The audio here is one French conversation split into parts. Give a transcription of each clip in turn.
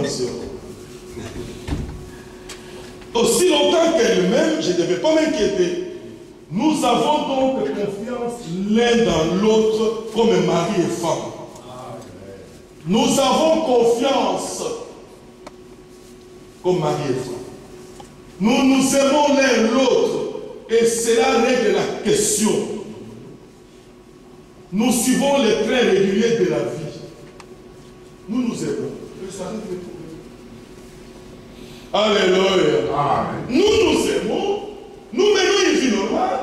attention. Aussi longtemps qu'elle m'aime, je ne devais pas m'inquiéter. Nous avons donc confiance l'un dans l'autre comme mari et femme. Nous avons confiance comme mari et femme. Nous nous aimons l'un l'autre et cela règle la question. Nous suivons les traits réguliers de la vie. Nous nous aimons. Et ça règle les problèmes. Alléluia. Amen. Nous nous aimons. Nous menons une vie normale.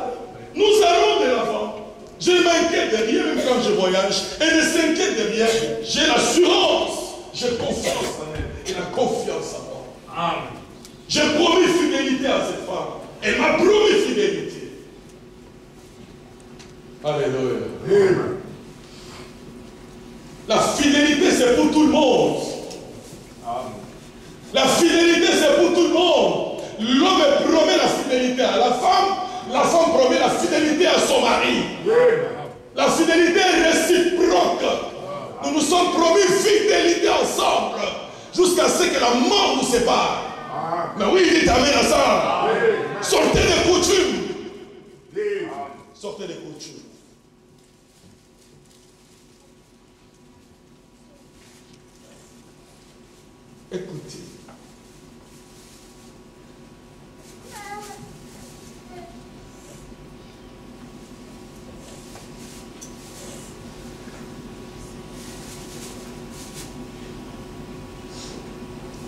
Nous allons de l'avant. Je ne m'inquiète de rien même quand je voyage. Elle ne s'inquiète de rien. J'ai l'assurance. J'ai confiance en elle. Elle a confiance en moi. Amen. J'ai promis fidélité à cette femme. Elle m'a promis fidélité. Alléluia. Amen. La fidélité, c'est pour tout le monde. Amen. La fidélité, c'est pour tout le monde. L'homme promet la fidélité à la femme promet la fidélité à son mari. La fidélité est réciproque. Nous nous sommes promis fidélité ensemble jusqu'à ce que la mort nous sépare. Mais oui, dites amen à ça. Sortez des coutumes. Sortez des coutumes. Écoutez.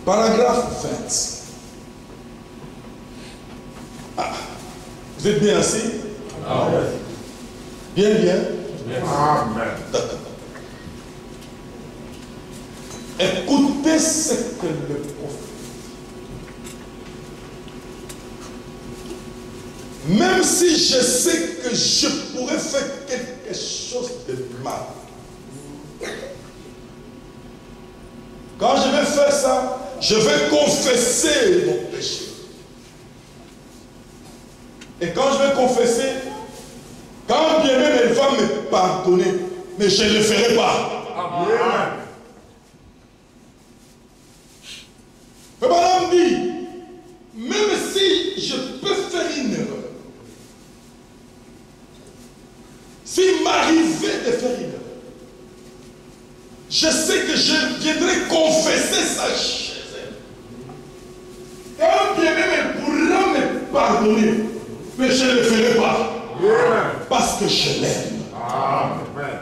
Paragraphe 20. Ah, vous êtes bien assis? Amen. Bien, bien. Amen. D'accord. Écoutez ce que le prophète. Même si je sais que je pourrais faire quelque chose de mal. Quand je vais faire ça, je vais confesser mon péché. Et quand je vais confesser, quand bien même elle va me pardonner, mais je ne le ferai pas. Amen. Mais madame dit, même si je peux faire une erreur, s'il m'arrivait de faire une erreur, je sais que je viendrai confesser ça chez elle. Quand bien même elle pourra me pardonner, mais je ne le ferai pas. Amen. Parce que je l'aime. Amen.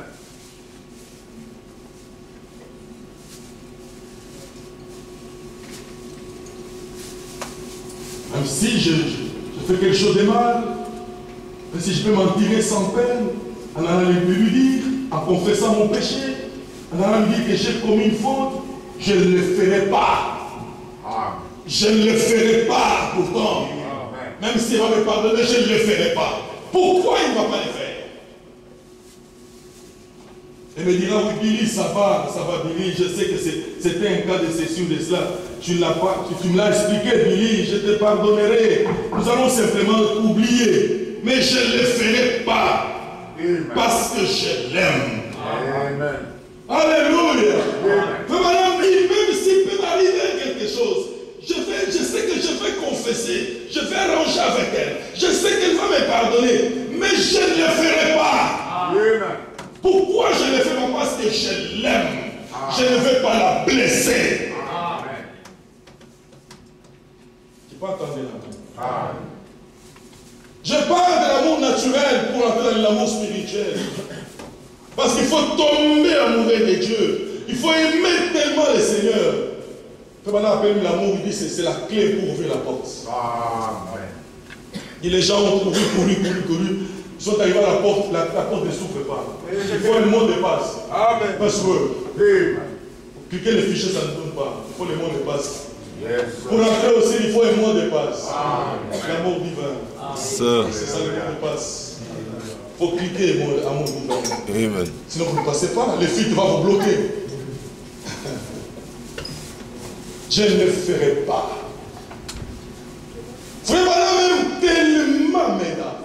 Même si je fais quelque chose de mal, même si je peux m'en tirer sans peine, en allant lui dire, en confessant mon péché, en allant lui dire que j'ai commis une faute, je ne le ferai pas. Amen. Je ne le ferai pas pourtant. Amen. Même s'il va me pardonner, je ne le ferai pas. Pourquoi il ne va pas le faire? Elle me dira, oui Billy, ça va Billy, je sais que c'était un cas de ceci ou de cela. Tu me l'as expliqué Billy, je te pardonnerai. Nous allons simplement oublier. Mais je ne le ferai pas. Amen. Parce que je l'aime. Amen. Alléluia. Mais madame, même s'il peut m'arriver quelque chose, je sais que je vais confesser, je vais arranger avec elle, je sais qu'elle va me pardonner, mais je ne le ferai pas. Amen. Pourquoi je ne le fais pas? Parce que je l'aime. Je ne veux pas la blesser. Amen. Tu peux entendre l'amour. Je parle de l'amour naturel pour entrer dans l'amour spirituel. Parce qu'il faut tomber amoureux de Dieu. Il faut aimer tellement le Seigneur. Maintenant, appelle l'amour, il dit c'est la clé pour ouvrir la porte. Amen. Et les gens ont couru. Ils sont arrivés à la porte ne s'ouvre pas. Il faut un mot de passe. Amen. Password. Pour cliquer le fichier, ça ne donne pas. Il faut le mot de passe. Yes. Pour entrer aussi, il faut un mot de passe. L'amour divin. C'est ça le mot de passe. Il faut cliquer le mot d'amour divin. Amen. Sinon, vous ne passez pas. Le filtre va vous bloquer. Je ne le ferai pas. Frère, madame aime tellement, mesdames.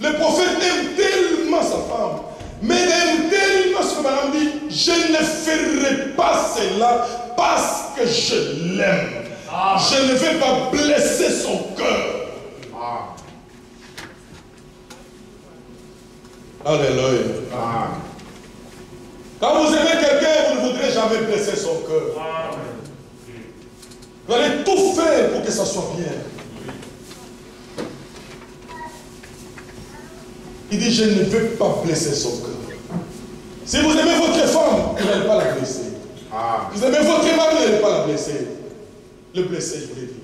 Le prophète aime tellement sa femme. Mais il aime tellement ce que madame dit. Je ne ferai pas cela parce que je l'aime, je ne vais pas blesser son cœur. Alléluia. Quand vous aimez quelqu'un, vous ne voudrez jamais blesser son cœur. Vous allez tout faire pour que ça soit bien. Il dit, je ne vais pas blesser son cœur. Si vous aimez votre femme, vous n'allez pas la blesser. Vous aimez votre mari, vous n'allez pas la blesser. Le blesser, je voulais dire.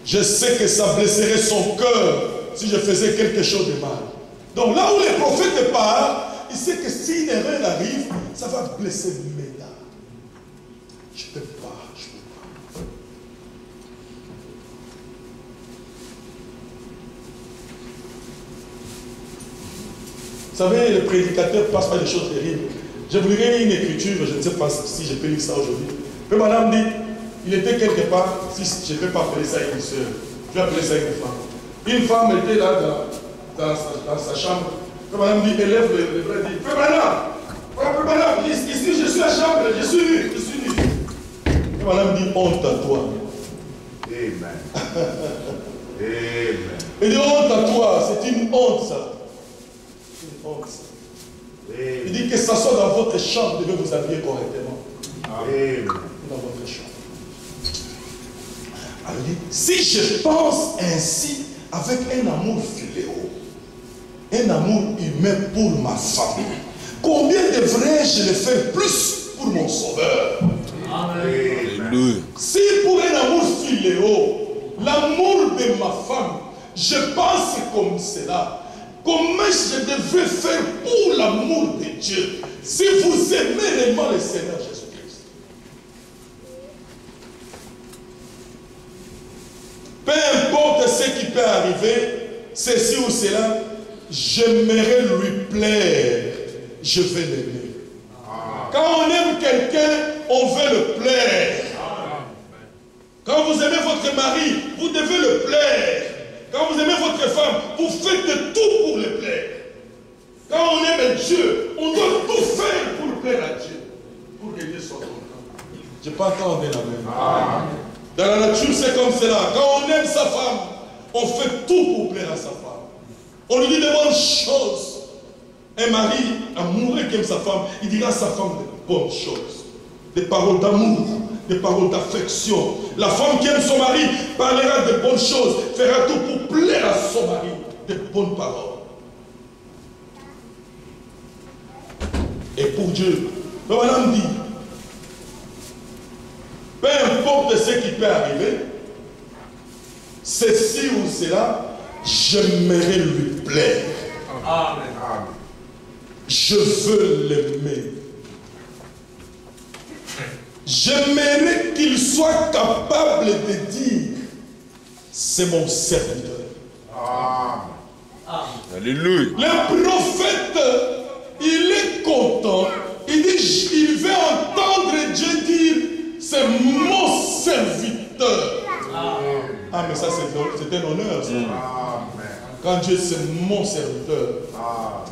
Je sais que ça blesserait son cœur si je faisais quelque chose de mal. Donc là où les prophètes parlent, il sait que si une erreur arrive, ça va blesser Méda. Je ne peux pas, je ne peux pas. Vous savez, le prédicateur passe par des choses terribles. Je vous lirai une écriture, je ne sais pas si je peux lire ça aujourd'hui. Mais madame dit, il était quelque part, si je ne peux pas appeler ça une soeur, je vais appeler ça une femme. Une femme était là dans sa chambre. Quand madame dit, élève le bras, dit, fais madame, ici je suis à la chambre, je suis nu. Quand madame dit, honte à toi. Amen. Amen. Il dit, honte à toi, c'est une honte ça. C'est une honte ça. Amen. Il dit que ça soit dans votre chambre, vous devez vous habiller correctement. Amen. Dans votre chambre. Alors il dit, si je pense ainsi avec un amour filial, un amour humain pour ma femme, combien devrais-je le faire plus pour mon sauveur? Amen. Si pour un amour filial, l'amour de ma femme, je pense comme cela, comment je devrais faire pour l'amour de Dieu si vous aimez réellement le Seigneur Jésus-Christ? Peu importe ce qui peut arriver, ceci ou cela, j'aimerais lui plaire, je vais l'aimer. Quand on aime quelqu'un, on veut le plaire. Quand vous aimez votre mari, vous devez le plaire. Quand vous aimez votre femme, vous faites de tout pour le plaire. Quand on aime Dieu, on doit tout faire pour plaire à Dieu. Pour que Dieu soit content. Je n'ai pas entendu la même. Dans la nature, c'est comme cela. Quand on aime sa femme, on fait tout pour plaire à sa femme. On lui dit de bonnes choses. Un mari amoureux qui aime sa femme, il dira à sa femme de bonnes choses. Des paroles d'amour, des paroles d'affection. La femme qui aime son mari parlera de bonnes choses, fera tout pour plaire à son mari. De bonnes paroles. Et pour Dieu, le madame dit, peu importe ce qui peut arriver, ceci ou cela, j'aimerais lui plaire. Amen. Je veux l'aimer. J'aimerais qu'il soit capable de dire, c'est mon serviteur. Amen. Alléluia. Le prophète, il est content. Il dit, il veut entendre Dieu dire, c'est mon serviteur. Ah, mais ça, c'est un honneur. Ça. Amen. Quand Dieu, c'est mon serviteur. Amen.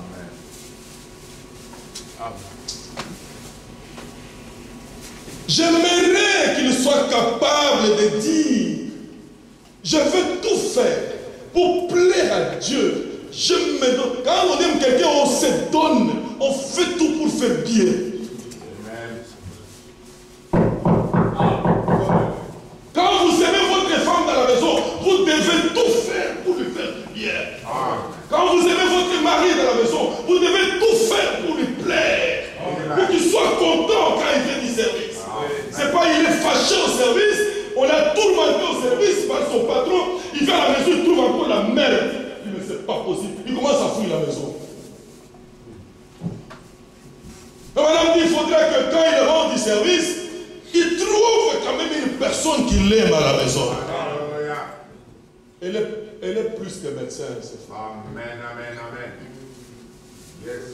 J'aimerais qu'il soit capable de dire, je veux tout faire pour plaire à Dieu. Je me donne. Quand on aime quelqu'un, on se donne, on fait tout pour faire bien. Quand vous aimez votre femme dans la maison, vous devez tout faire pour lui faire du bien. Quand vous aimez votre mari dans la maison, vous devez tout faire pour lui plaire. Pour qu'il soit content quand il fait du service. C'est pas il est fâché au service, on a tourmenté au service par son patron, il vient à la maison, il trouve encore la merde. Il dit, mais c'est pas possible. Il commence à fouiller la maison. Et madame dit, il faudrait que quand il rend du service, il trouve quand même une personne qui l'aime à la maison. Elle est plus que médecin, cette femme. Amen, amen, amen. Yes.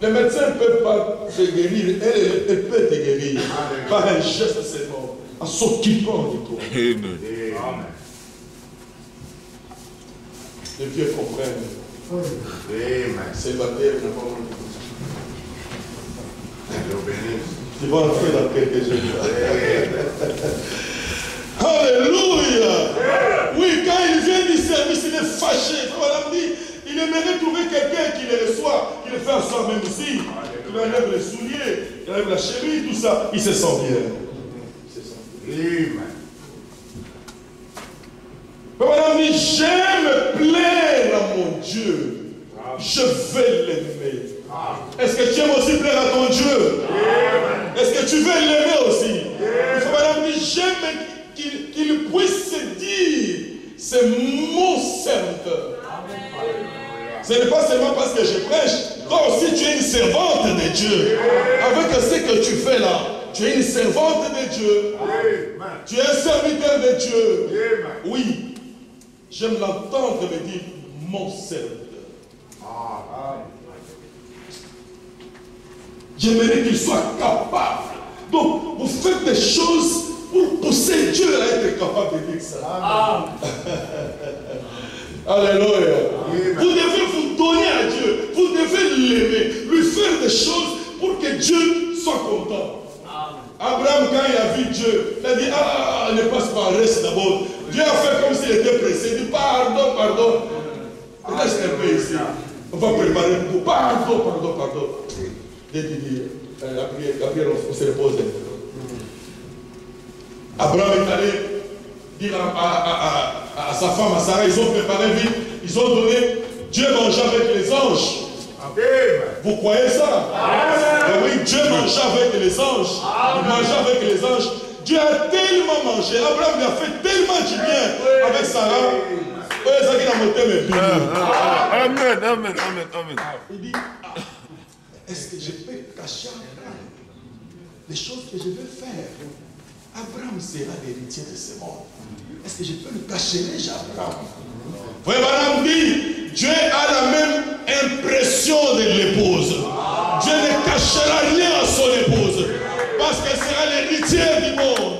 Les médecins ne peuvent pas te guérir. Elle peut te guérir. Par un geste seulement. En s'occupant de toi. Amen. Amen. Les vieux comprennent. Amen. Célibataire, n'a pas envie de Tu vas entrer dans quelque chose. Alléluia. Oui, quand il vient du service, il est fâché. Madame dit, il aimerait trouver quelqu'un qui le reçoit, qui le fait asseoir même ici. Il enlève les souliers, il enlève la chemise, tout ça. Il se sent bien. Madame dit, j'aime plaire à mon Dieu. Je vais l'aimer. Est-ce que tu aimes aussi plaire à ton Dieu? Est-ce que tu veux l'aimer aussi? Madame dit, j'aime qu'il puisse se dire, c'est mon serviteur. Ce n'est pas seulement parce que je prêche, toi aussi tu es une servante de Dieu. Avec ce que tu fais là, tu es une servante de Dieu. Tu es un serviteur de Dieu. Oui, j'aime l'entendre me dire, mon serviteur. J'aimerais qu'il soit capable. Donc, vous faites des choses pour pousser Dieu à être capable de dire ça. Alléluia. Vous devez vous donner à Dieu. Vous devez l'aimer. Lui faire des choses pour que Dieu soit content. Abraham, quand il a vu Dieu, il a dit, ne passe pas, reste d'abord. Dieu a fait comme s'il était pressé. Il dit, pardon. Reste un peu ici. On va préparer tout. Pardon. La prière, on se repose. Abraham est allé dire à sa femme, à Sarah, ils ont préparé vite, ils ont donné, Dieu mangeait avec les anges. Vous croyez ça? Oui, Dieu mangeait avec les anges. Il mangeait avec les anges. Dieu a tellement mangé. Abraham lui a fait tellement du bien avec Sarah. Amen. Il dit, est-ce que je peux cacher à Abraham les choses que je veux faire? Abraham sera l'héritier de ce monde. Est-ce que je peux le cacher à Abraham? Voyez, madame dit, Dieu a la même impression de l'épouse. Dieu ne cachera rien à son épouse. Parce qu'elle sera l'héritier du monde.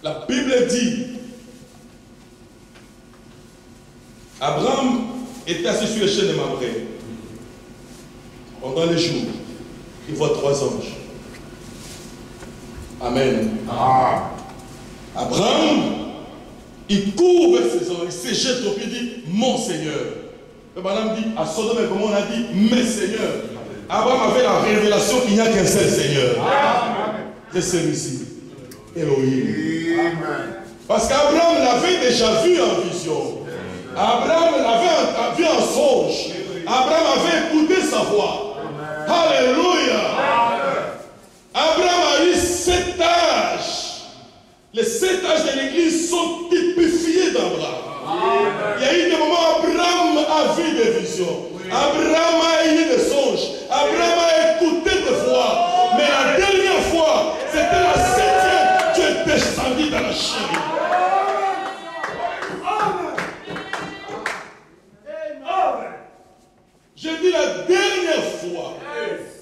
La Bible dit, Abraham était assis sur le chêne de Mamré. Pendant les jours, il voit 3 anges. Amen. Abraham, il court vers ces anges, il se jette au pied, il dit, mon Seigneur. Et madame dit, à Sodome et Gomorrhe, on a dit, mes seigneurs. Abraham avait la révélation qu'il n'y a qu'un seul Seigneur. C'est celui-ci. Elohim. Parce qu'Abraham l'avait déjà vu en vision. Abraham l'avait vu en songe. Abraham avait écouté sa voix. Alléluia. Abraham a eu 7 âges. Les 7 âges de l'église sont typifiés d'Abraham. Il y a eu des moments où Abraham a vu des visions. Abraham a eu des songes. Abraham a écouté des voix. Mais la dernière fois, c'était la 7e. Tu es descendu dans la chair. J'ai dit la dernière fois,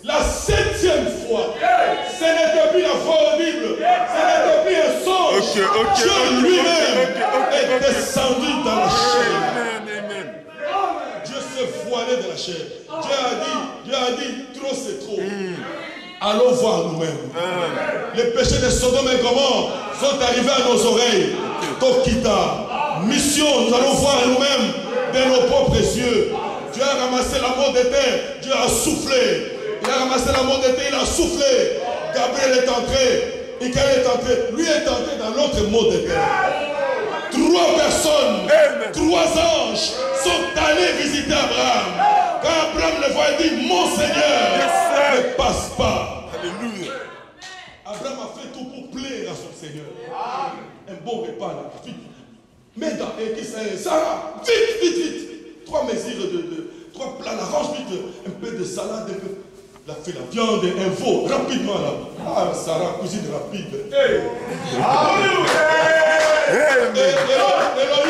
la 7e fois, ce n'était plus la voix audible, ce n'était plus un songe. Dieu lui-même est descendu dans la chair. Dieu s'est voilé de la chair. Dieu a dit, trop c'est trop. Allons voir nous-mêmes. Les péchés de Sodome et Gomorrhe sont arrivés à nos oreilles. Tokita, mission, nous allons voir nous-mêmes de nos propres yeux. Dieu a ramassé l'amour de terre, Dieu a soufflé. Il a ramassé l'amour de terre, il a soufflé. Gabriel est entré, Michael est entré, lui est entré dans l'autre monde de terre. 3 personnes, 3 anges sont allés visiter Abraham. Quand Abraham le voit, il dit, mon Seigneur, ne passe pas. Alléluia. Abraham a fait tout pour plaire à son Seigneur. Un bon repas là, vite. Mais dans Sarah, vite. 3 mesures de 3 plats, arrange vite. Un peu de salade, un peu. Il a fait la viande, un veau, rapidement là. Ah, Sarah, cuisine rapide. Elohim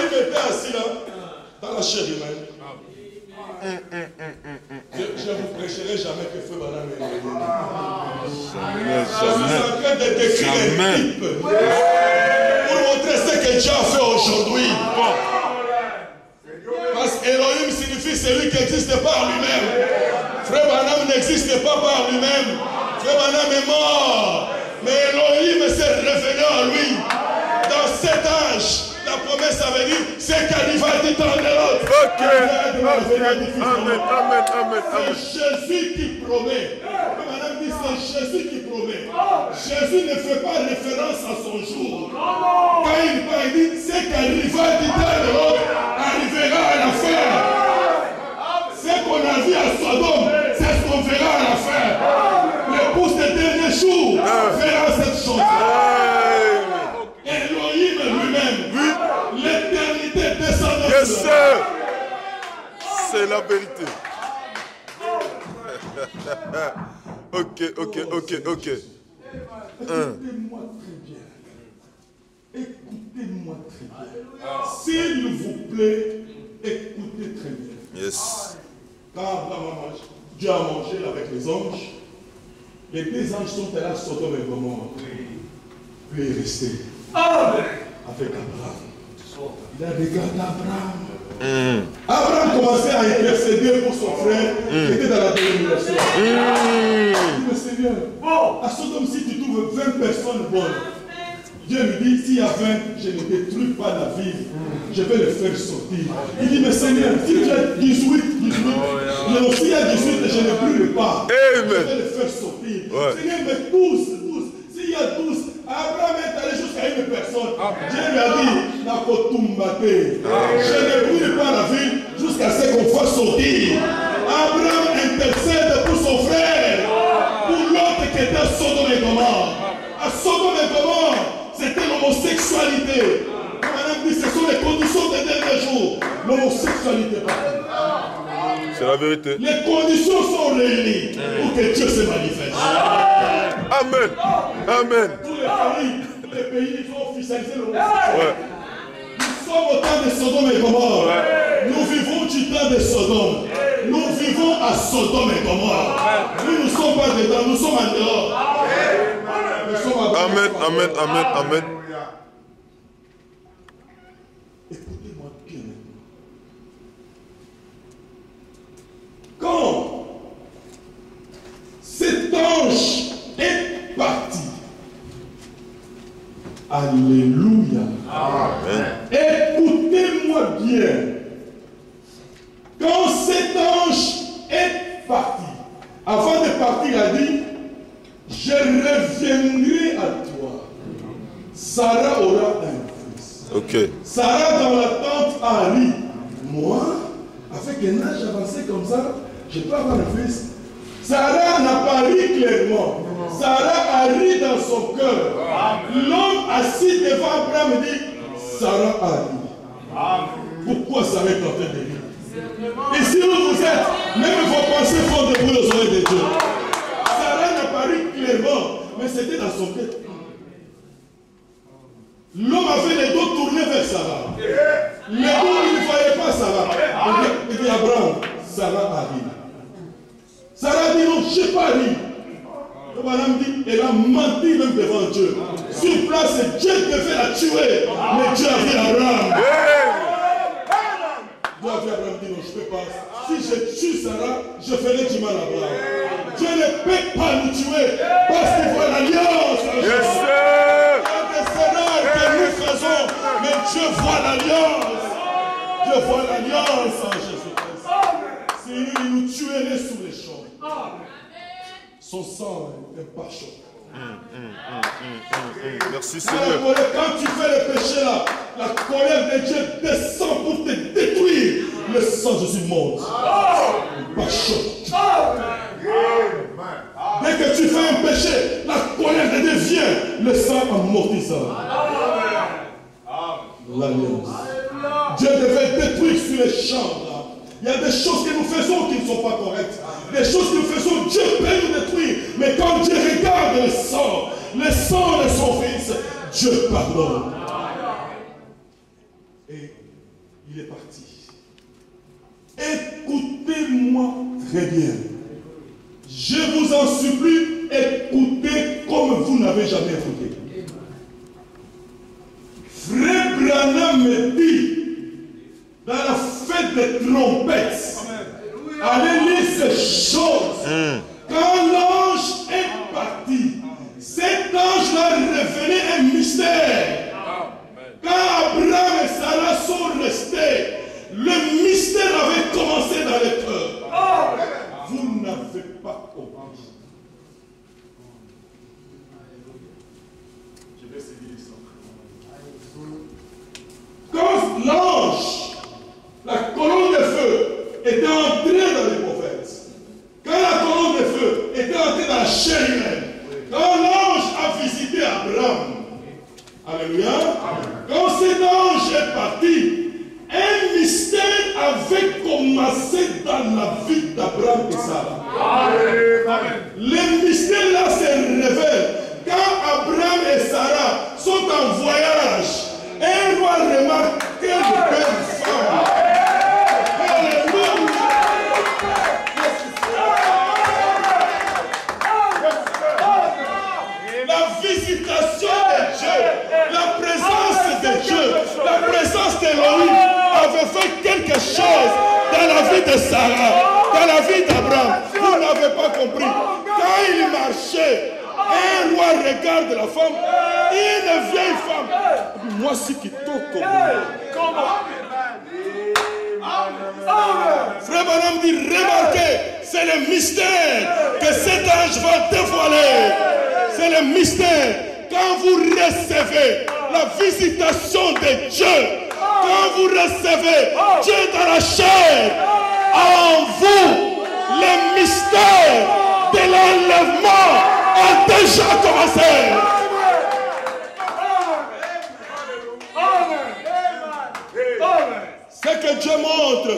était assis là, dans la chair humaine. Je ne vous prêcherai jamais que Feu Banam est revenu. Jamais, Je suis jamais. en train de décrire un type pour montrer ce que Dieu a fait aujourd'hui. Parce qu'Elohim signifie celui qui existe par lui-même. Frère Banam n'existe pas par lui-même. Frère Banam est mort. Mais Elohim s'est révélé en lui. Dans cet âge, la promesse avait dit, c'est qu'arriva du temps de l'autre. Ok. Amen, amen, amen, C'est amen. Jésus qui promet. Madame dit, c'est Jésus qui promet. Jésus ne fait pas référence à son jour. Quand il parle, il dit, c'est qu'arriva du temps de l'autre, arrivera à la fin. Ce qu'on a vu à Sodome, c'est ce qu'on verra à la fin. L'épouse des derniers jours verra cette chose. Elohim lui-même, l'éternité descendante. Yes, sir. C'est la vérité. Ok. Écoutez-moi très bien. Écoutez-moi très bien. S'il vous plaît, écoutez très bien. Yes. Quand Dieu a mangé avec les anges, les deux anges sont allés à Sodome et Gomorrhe. Puis il est resté avec Abraham. Il a regardé Abraham. Abraham commençait à intercéder pour son frère qui était dans la dénomination. Il dit, mais Seigneur, à Sodome, si tu trouves 20 personnes bonnes, Dieu lui dit, s'il y a 20, je ne détruis pas la ville, je vais les faire sortir. Il dit, mais Seigneur, si tu as 18, mais s'il y a 18, je ne brûle pas. Je vais les faire sortir. Seigneur, mais 12, s'il y a 12, Abraham est allé jusqu'à une personne. Dieu lui a dit, je ne brûle pas la ville jusqu'à ce qu'on fasse sortir. Abraham intercède pour son frère, pour l'autre qui était à Sodome et Gomorrhe. À Sodome et Gomorrhe, c'était l'homosexualité. Madame dit, ce sont les conditions des derniers jours. L'homosexualité. C'est la vérité. Les conditions sont réunies pour que Dieu se manifeste. Amen. Amen. Tous les pays, ils ont officialisé l'homosexualité. Nous sommes au temps de Sodome et Gomorrhe. Nous vivons du temps de Sodome. Nous vivons à Sodome et Gomorrhe. Nous ne sommes pas dedans, nous sommes en dehors. Amen, amen, amen, amen. Écoutez-moi bien. Quand cet ange est parti, alléluia. Amen. Écoutez-moi bien. Quand cet ange est parti, avant de partir, il a dit, je reviendrai à toi. Sarah aura un fils. Ok. Sarah dans la tente a ri. Moi, avec un âge avancé comme ça, je peux avoir un fils. Sarah n'a pas ri clairement. Sarah a ri dans son cœur. L'homme assis devant Abraham dit, Sarah a ri. Pourquoi Sarah est en train de rire? Ici où vous êtes, même vos pensées font de vous les oreilles de Dieu. Sarah n'a pas ri clairement, mais c'était dans son cœur. L'homme avait les dos tournés vers Sarah. Les dos, il ne voyait pas Sarah. Il dit Abraham, Sarah a ri. Sarah dit non, je n'ai pas ri. Le madame dit, elle a menti même devant Dieu. Sur place, Dieu devait la tuer. Mais Dieu a vu Abraham. Dieu a vu Abraham dit non, je ne peux pas. Si je tue Sarah, je ferai du mal à Abraham. Dieu ne peut pas nous tuer parce qu'il voit l'alliance. Yes, sir. Que nous faisons, mais Dieu voit l'alliance. Dieu voit l'alliance en Jésus-Christ. Sinon, il nous tuerait sous les champs. Son sang est pas chaud. Merci Seigneur. Quand tu fais le péché là, la colère de Dieu descend pour te détruire. Le sang de Jésus monte. Pas chaud. Dès que tu fais un péché, la colère de Dieu vient. Le sang amortissant. L'alliance. Dieu devait détruire sur les champs. Il y a des choses que nous faisons qui ne sont pas correctes. Des choses que nous faisons, Dieu peut nous détruire. Mais quand Dieu regarde le sang de son Fils, Dieu pardonne. Et il est parti. Écoutez écoutez-moi très bien. Je vous en supplie, écoutez comme vous n'avez jamais écouté. Frère Branham me dit, dans la fête des trompettes, allez lire ces choses. Quand l'ange est parti, cet ange-là révélé un mystère. Quand Abraham et Sarah sont restés, le mystère avait commencé dans les cœurs. Vous n'avez pas compris. Je vais essayer ça. Quand l'ange, la colonne de feu, était entrée dans les prophètes, quand la colonne de feu était entrée dans la chair humaine, quand l'ange a visité Abraham, alléluia, quand cet ange est parti, un mystère avait commencé dans la vie d'Abraham et Sarah. Le mystère là se révèle quand Abraham et Sarah sont en voyage. Un roi remarque quelle belle femme. La visitation de Dieu, la présence de Dieu, la présence d'Élohim avait fait quelque chose dans la vie de Sarah, dans la vie d'Abraham. Vous n'avez pas compris. Quand il marchait, un roi regarde la femme, une vieille femme. Moi, c'est qui toque. Frère Branham dit, remarquez, c'est le mystère que cet ange va dévoiler. C'est le mystère. Quand vous recevez la visitation de Dieu, quand vous recevez Dieu dans la chair, en vous, le mystère de l'enlèvement a déjà commencé. Ce que Dieu montre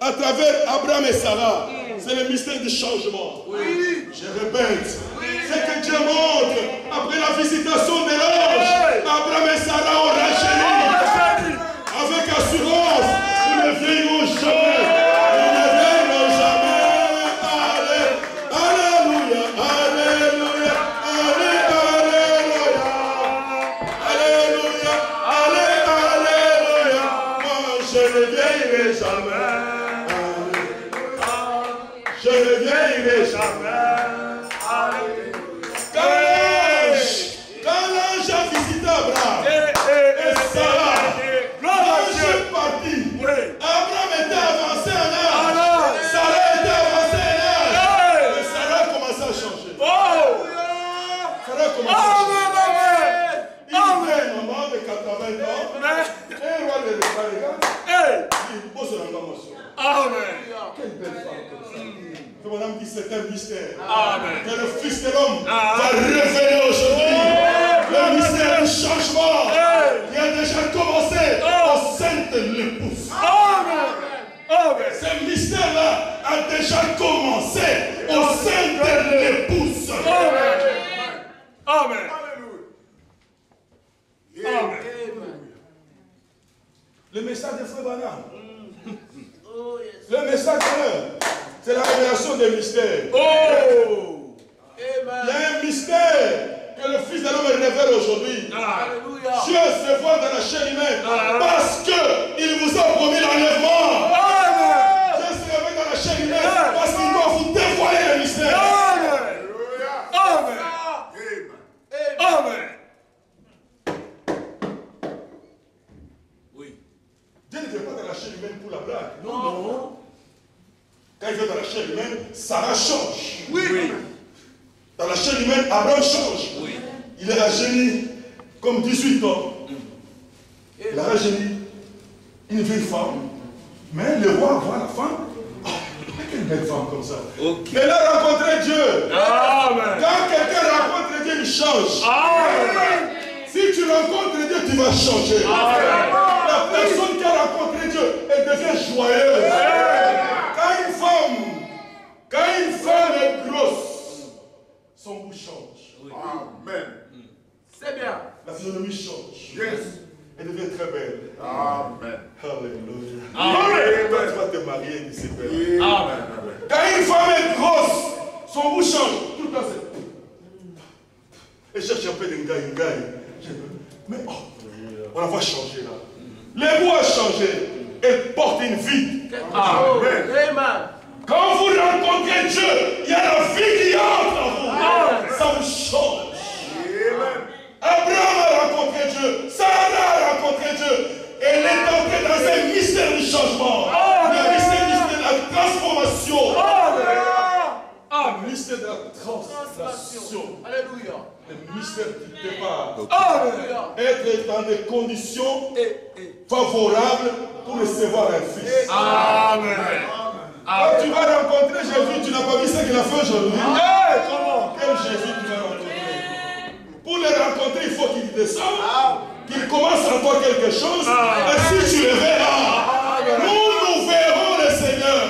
à travers Abraham et Sarah, c'est le mystère du changement. Je répète, ce que Dieu montre après la visitation de l'ange, Abraham et Sarah ont rajeuni avec assurance. Nous ne vieillirons jamais. Nous ne vieillirons jamais. Alléluia, alléluia, alléluia, alléluia, alléluia. Moi, je ne vieillirai jamais. Je ne vieillirai jamais. Quand l'ange a visité Abraham et Sarah, l'ange est parti. Abraham était avancé en âge. Sarah était avancée en âge. Et Sarah a commencé à changer. Sarah a commencé à changer. Il était un moment de 80 ans. Un roi de regarde. Il dit, pose la main. Quelle belle femme comme ça. Madame dit c'est un mystère. Que le Fils de l'homme va révéler aujourd'hui. Le mystère du changement qui a déjà commencé au sein de l'épouse. Ce mystère-là a déjà commencé au sein de l'épouse. Amen. Le message de Frère Branham. Le message de l'heure. C'est la révélation des mystères. Il y a un mystère que le Fils de l'homme révèle aujourd'hui. Dieu se voit dans la chair humaine parce qu'il vous a promis l'enlèvement. Dieu se révèle dans la chair humaine parce qu'il doit vous dévoiler le mystère. Amen. Oui. Dieu ne vient pas dans la chair humaine pour la blague. Non. Quand il vient dans la chair humaine, Sarah change. Oui. Dans la chair humaine, Abraham change. Oui. Il est rajeuni comme 18 ans. Il a rajeuni une vieille femme. Mais le roi voit la femme. Oh, quelle belle femme comme ça. Okay. Elle a rencontré Dieu. Amen. Quand quelqu'un rencontre Dieu, il change. Amen. Si tu rencontres Dieu, tu vas changer. Amen. La personne qui a rencontré Dieu, elle devient joyeuse. Amen. Quand une femme est grosse, son goût change. Oui. Amen. C'est bien. La physionomie change. Yes. Elle devient très belle. Amen. Alléluia. Amen. Tu vas te marié et qui se perd. Amen. Quand une femme est grosse, son goût change. Tout le temps, c'est... Elle cherche un peu de ngaï. Mais on la voit changer là. Les goûts ont changé. Elle porte une vie. Amen. Quand vous rencontrez Dieu, il y a la vie qui entre en vous. Ça vous change. Abraham a rencontré Dieu. Sarah a rencontré Dieu. Elle est entrée dans un mystère du changement. Le mystère de la transformation. Le mystère de la transformation. Alléluia. Le mystère du départ. Alléluia. Être dans des conditions favorables pour recevoir un fils. Amen. Quand tu vas rencontrer Jésus, tu n'as pas vu ce qu'il a fait aujourd'hui. Quel Jésus tu vas rencontrer? Pour le rencontrer, il faut qu'il descende, qu'il commence en toi quelque chose. Et si tu le verras, nous verrons le Seigneur.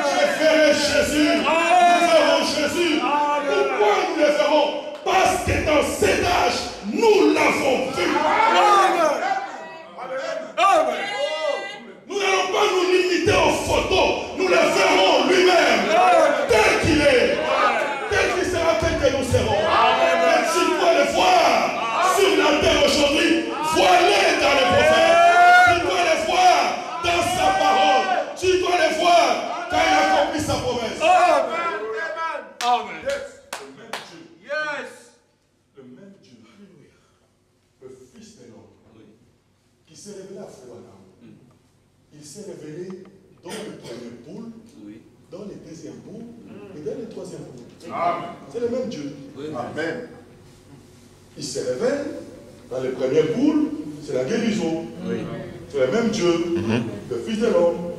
Je ferai Jésus. Nous verrons Jésus. Pourquoi nous le verrons? Parce que dans cet âge, nous l'avons vu. Nous n'allons pas nous limiter aux photos. Nous le verrons lui-même. Tel qu'il est. Tel qu'il sera, tel que nous serons. Mais tu dois le voir sur la terre aujourd'hui. Vois-le dans les prophètes. Tu dois le voir dans sa parole. Tu dois le voir quand il accomplit sa promesse. Amen. Le même Dieu. Le Fils de l'homme. Qui s'est révélé à Abraham. Il s'est révélé dans le premier poule, dans le deuxième poule et dans le troisième poule. C'est le même Dieu. Amen. Il se révèle dans le premier poule, c'est la guérison. C'est le même Dieu, le Fils de l'homme.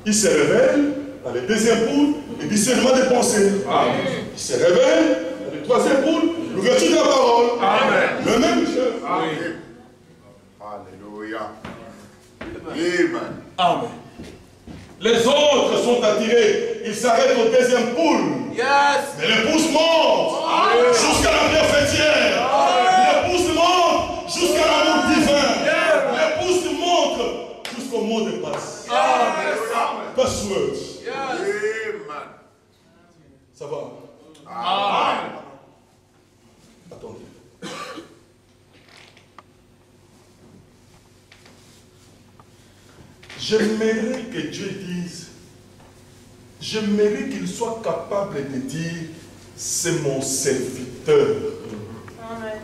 Il se révèle dans le deuxième poule, le discernement des pensées. Il se révèle dans le troisième poule, l'ouverture de la parole. Amen. Le même Dieu. Alléluia. Amen. Les autres sont attirés, ils s'arrêtent au deuxième poule. Mais l'épouse monte jusqu'à la pierre fêtière. L'épouse monte jusqu'à l'amour divin. L'épouse monte jusqu'au mot de passe. Password. Ça va? Attendez. J'aimerais que Dieu dise, j'aimerais qu'il soit capable de dire, c'est mon serviteur. Amen.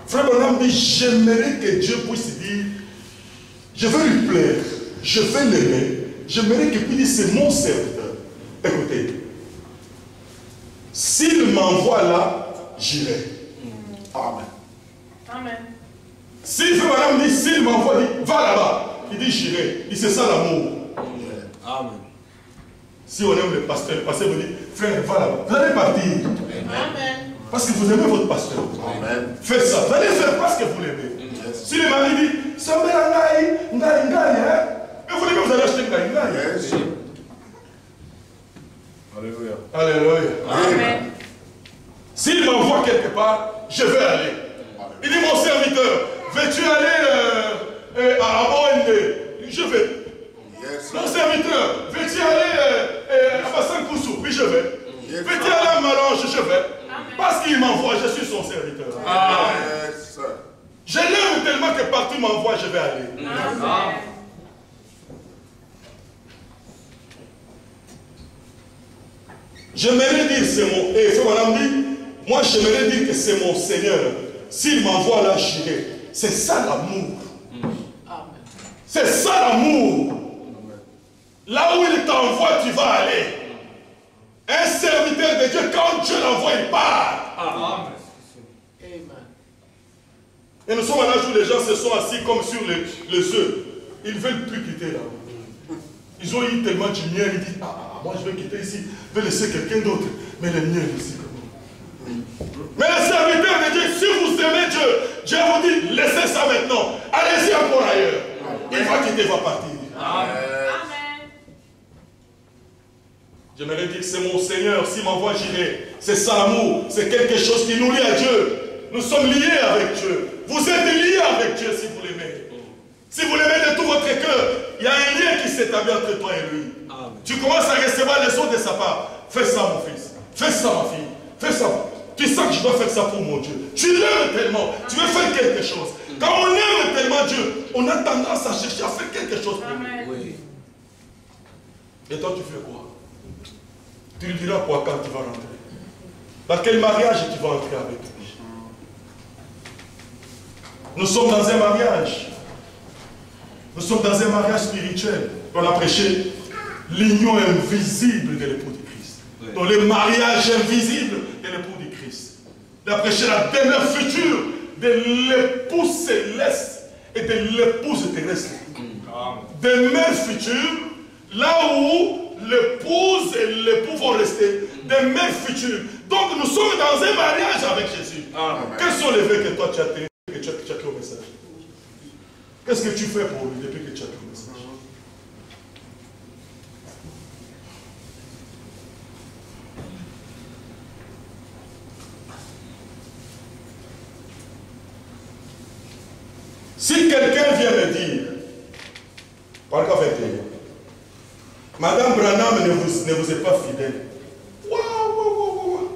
Frère Branham dit, j'aimerais que Dieu puisse dire, je veux lui plaire, je veux l'aimer, j'aimerais qu'il puisse dire, c'est mon serviteur. Écoutez, s'il m'envoie là, j'irai. Amen. Amen. Si Frère Branham dit, s'il m'envoie, va là-bas. Il dit j'irai. Il c'est ça l'amour. Amen. Si on aime le pasteur vous dit, frère, va là-bas. Vous allez partir. Amen. Parce que vous aimez votre pasteur. Amen. Faites ça. Vous allez faire parce que vous l'aimez. Si le mari dit, ça me la ngaï, hein. Mais vous l'aimez, vous allez acheter ngaï. Alléluia. Alléluia. Amen. S'il m'envoie quelque part, je vais aller. Il dit, mon serviteur, veux-tu aller à Abonde? Je vais. Mon serviteur, veux-tu aller à Bassan Koussou? Oui, je vais. Veux-tu aller à Malange? Je vais. Parce qu'il m'envoie, je suis son serviteur. Je l'aime tellement que partout il m'envoie, je vais aller. Amen. J'aimerais dire c'est mon... Et frère Madame dit, moi j'aimerais dire que c'est mon Seigneur. S'il m'envoie là, j'irai. C'est ça l'amour. C'est ça l'amour. Là où il t'envoie, tu vas aller. Un serviteur de Dieu, quand Dieu l'envoie, il part. Amen. Et nous sommes à l'âge où les gens se sont assis comme sur les œufs. Ils ne veulent plus quitter là. Ils ont eu tellement du miel, ils disent, moi je vais quitter ici, je vais laisser quelqu'un d'autre. Mais le miel ici, comment? Mais les serviteurs de Dieu, si vous aimez Dieu, Dieu vous dit, laissez ça maintenant. Allez-y encore ailleurs. Il va quitter, il va partir. Amen. J'aimerais dire que c'est mon Seigneur, s'il m'envoie, j'irai. C'est ça l'amour, c'est quelque chose qui nous lie à Dieu. Nous sommes liés avec Dieu. Vous êtes liés avec Dieu si vous l'aimez. Si vous l'aimez de tout votre cœur, il y a un lien qui s'établit entre toi et lui. Amen. Tu commences à recevoir les autres de sa part. Fais ça, mon fils. Fais ça, ma fille. Fais ça. Tu sens que je dois faire ça pour mon Dieu. Tu l'aimes tellement. Tu veux faire quelque chose. Quand on aime tellement Dieu, on a tendance à chercher à faire quelque chose pour lui. Oui. Et toi, tu fais quoi? Tu lui diras quoi quand tu vas rentrer? Dans quel mariage tu vas entrer avec lui? Nous sommes dans un mariage. Nous sommes dans un mariage spirituel. On a prêché l'union invisible de l'époux du Christ. Oui. Dans le mariage invisible de l'époux du Christ. On a prêché la demeure future de l'époux céleste et de l'épouse terrestre. Demeure future, là où l'épouse et l'époux vont rester. Demeure future. Donc nous sommes dans un mariage avec Jésus. Amen. Quels sont les vœux que toi tu as tenus, que tu as créé au message? Qu'est-ce que tu fais pour lui depuis que tu as créé au message? Si quelqu'un vient me dire, par cas 21, Madame Branham ne vous est pas fidèle. Waouh.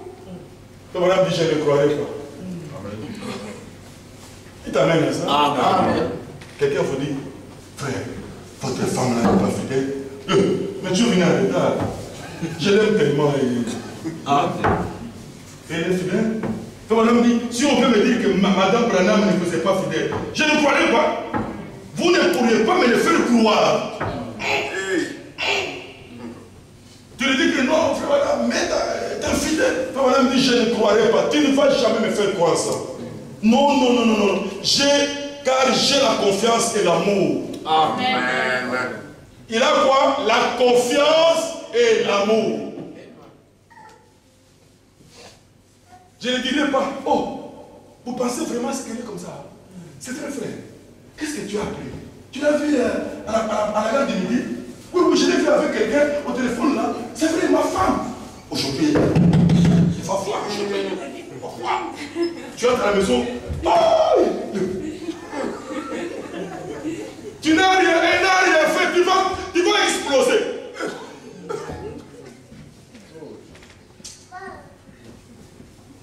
Madame dit, je ne croirais pas. Il t'amène à ça. Amen. Quelqu'un vous dit, frère, votre femme là n'est pas fidèle. Mais tu viens en retard. Je l'aime tellement. Amen. Elle est fidèle. Madame dit, si on peut me dire que Madame Branham ne vous est pas fidèle, je ne croirais pas. Vous ne pourriez pas me le faire croire. Tu lui dis que non, frère madame, mais t'es infidèle. Frère madame dit, je ne croirais pas. Tu ne vas jamais me faire croire ça. Non. Car j'ai la confiance et l'amour. Amen. Il a quoi? La confiance et l'amour. Je ne dirai pas, oh, vous pensez vraiment ce qu'elle est comme ça? C'est très frère. Qu'est-ce que tu as appris? Tu l'as vu à la gare de midi? Oui, je l'ai vu avec quelqu'un au téléphone là. C'est vrai, ma femme. Aujourd'hui, il va voir. Tu entres à la maison. Oh, tu n'as rien, elle n'a rien fait. Tu vas exploser.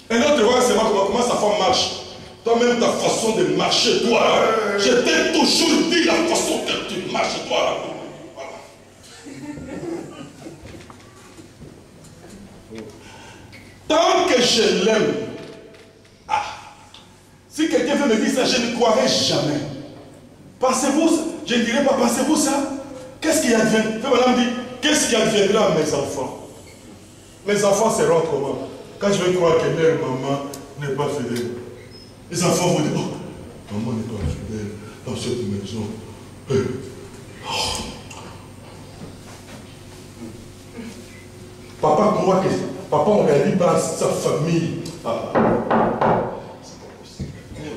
Un autre voit seulement comment sa femme marche. Toi-même, ta façon de marcher, toi. Je t'ai toujours dit la façon que tu marches, toi. Voilà. Tant que je l'aime, si quelqu'un veut me dire ça, je ne croirai jamais. Pensez-vous, je ne dirai pas, pensez-vous ça? Qu'est-ce qui adviendra? Madame dit, qu'est-ce qui adviendra à mes enfants? Mes enfants seront comment? Quand je vais croire que leur maman n'est pas fidèle, les enfants vont dire, oh, maman n'est pas fidèle dans cette maison. Papa croit que papa on réalise dans sa famille.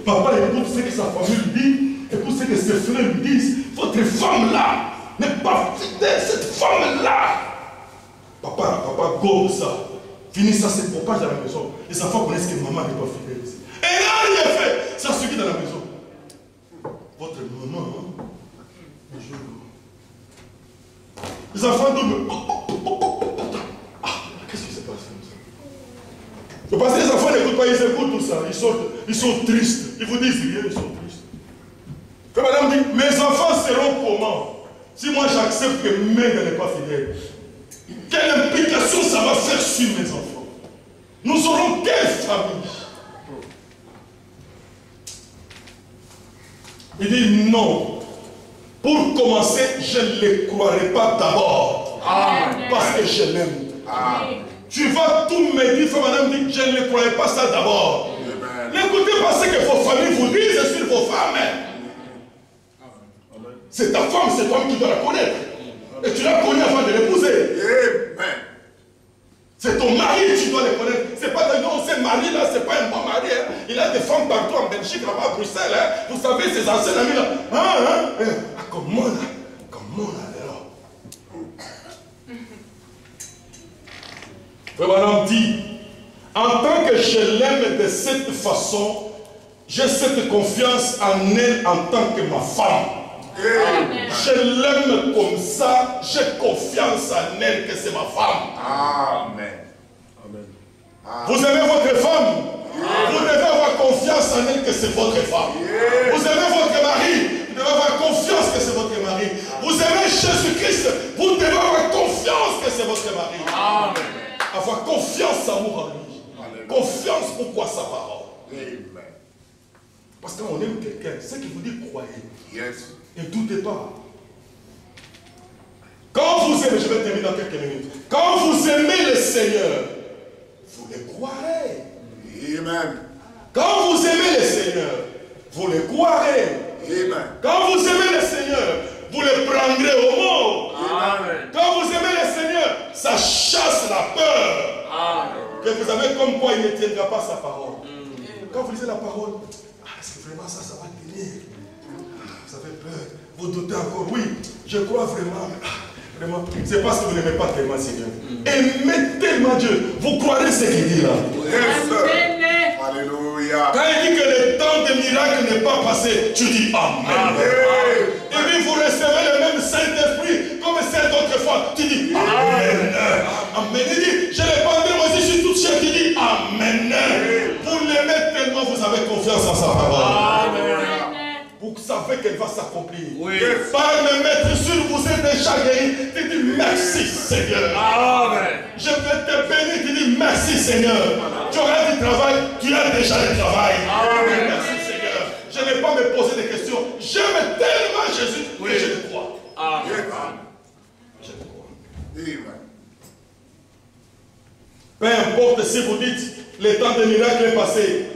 Papa écoute ce que sa famille lui dit, écoute ce que ses frères lui disent. Votre femme là n'est pas fidèle, cette femme là. Papa gomme ça. Fini ça, c'est propage dans la maison. Les enfants connaissent que maman n'est pas fidèle ici. Et là, rien fait. Ça suffit dans la maison. Votre maman, les enfants dorment. Qu'est-ce qui se passe comme ça? Parce que les enfants n'écoutent pas, ils écoutent tout ça. Ils sont tristes. Ils vous disent rien, ils sont tristes. Que madame dit, mes enfants seront comment? Si moi j'accepte que mère n'est pas fidèle, quelle implication ça va faire sur mes enfants? Nous aurons quelle famille? Il dit non. Pour commencer, je ne les croirai pas d'abord. Parce que je l'aime. Tu vas tout me dire, frère madame dit, je ne les croirai pas ça d'abord. N'écoutez pas ce que vos familles vous disent sur vos femmes. C'est ta femme, c'est toi qui dois la connaître. Et tu l'as connue avant de l'épouser. C'est ton mari, tu dois le connaître. C'est pas un non, c'est mari là, c'est pas un bon mari. Hein. Il a des femmes partout en Belgique, là-bas à Bruxelles. Hein. Vous savez, ses anciens amis là. Comment alors? Frère Madame dit, en tant que je l'aime de cette façon, j'ai cette confiance en elle en tant que ma femme. Je l'aime comme ça, j'ai confiance en elle que c'est ma femme. Amen. Vous aimez votre femme, vous devez avoir confiance en elle que c'est votre femme. Vous aimez votre mari, vous devez avoir confiance que c'est votre mari. Vous aimez Jésus-Christ, vous devez avoir confiance que c'est votre mari. Amen. Avoir confiance, amour en lui. Confiance pour quoi sa parole. Amen. Parce qu'on aime quelqu'un, ce qui vous dit croyez. Yes. Ne doutez pas. Quand vous aimez, je vais terminer dans quelques minutes. Quand vous aimez le Seigneur, vous le croirez. Amen. Quand vous aimez le Seigneur, vous le croirez. Amen. Quand vous aimez le Seigneur, vous le prendrez au mot. Amen. Quand vous aimez le Seigneur, ça chasse la peur. Amen. Que vous avez comme quoi il ne tiendra pas sa parole. Quand vous lisez la parole, est-ce que vraiment ça va tenir? Vous avez peur, vous doutez encore. Oui, je crois vraiment. Vraiment, c'est parce que vous n'aimez pas tellement Seigneur. Aimez tellement Dieu. Vous croirez ce qu'il dit là. Yes. Alléluia. Quand il dit que le temps des miracles n'est pas passé, tu dis Amen. Et puis vous recevez le même Saint-Esprit comme celle d'autrefois. Tu dis Amen. Amen. Il dit, je les prendrai moi aussi, je suis toute chair. Tu dis Amen. Vous l'aimez tellement, vous avez confiance en sa parole. Amen. Vous savez qu'elle va s'accomplir. Oui. Par me mettre sur vous êtes déjà guéri. Tu dis merci Seigneur. Amen. Je vais te bénir. Tu dis merci Seigneur. Tu auras du travail. Tu as déjà le travail. Amen. Merci Seigneur. Je n'ai pas me poser des questions. J'aime tellement Jésus que je le crois. Amen. Je le crois. Amen. Peu importe si vous dites le temps des miracles est passé.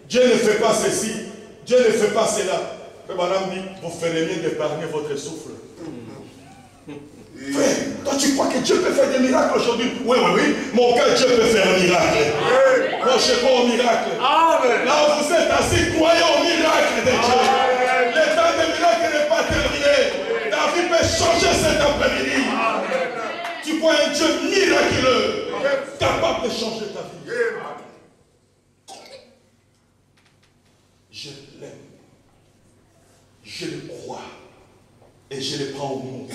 Dieu ne fait pas ceci. Dieu ne fait pas cela. Mais madame dit, vous ferez mieux d'épargner votre souffle. Frère, toi tu crois que Dieu peut faire des miracles aujourd'hui? Oui, oui, oui. Mon cœur, Dieu peut faire un miracle. Moi, je crois au miracle. Amen. Là où vous êtes assis, croyez au miracle de Dieu. Le temps des miracles n'est pas terminé. Ta vie peut changer cet après-midi. Tu crois un Dieu miraculeux, capable de changer ta vie. Je l'aime. Je le crois. Et je le prends au mot.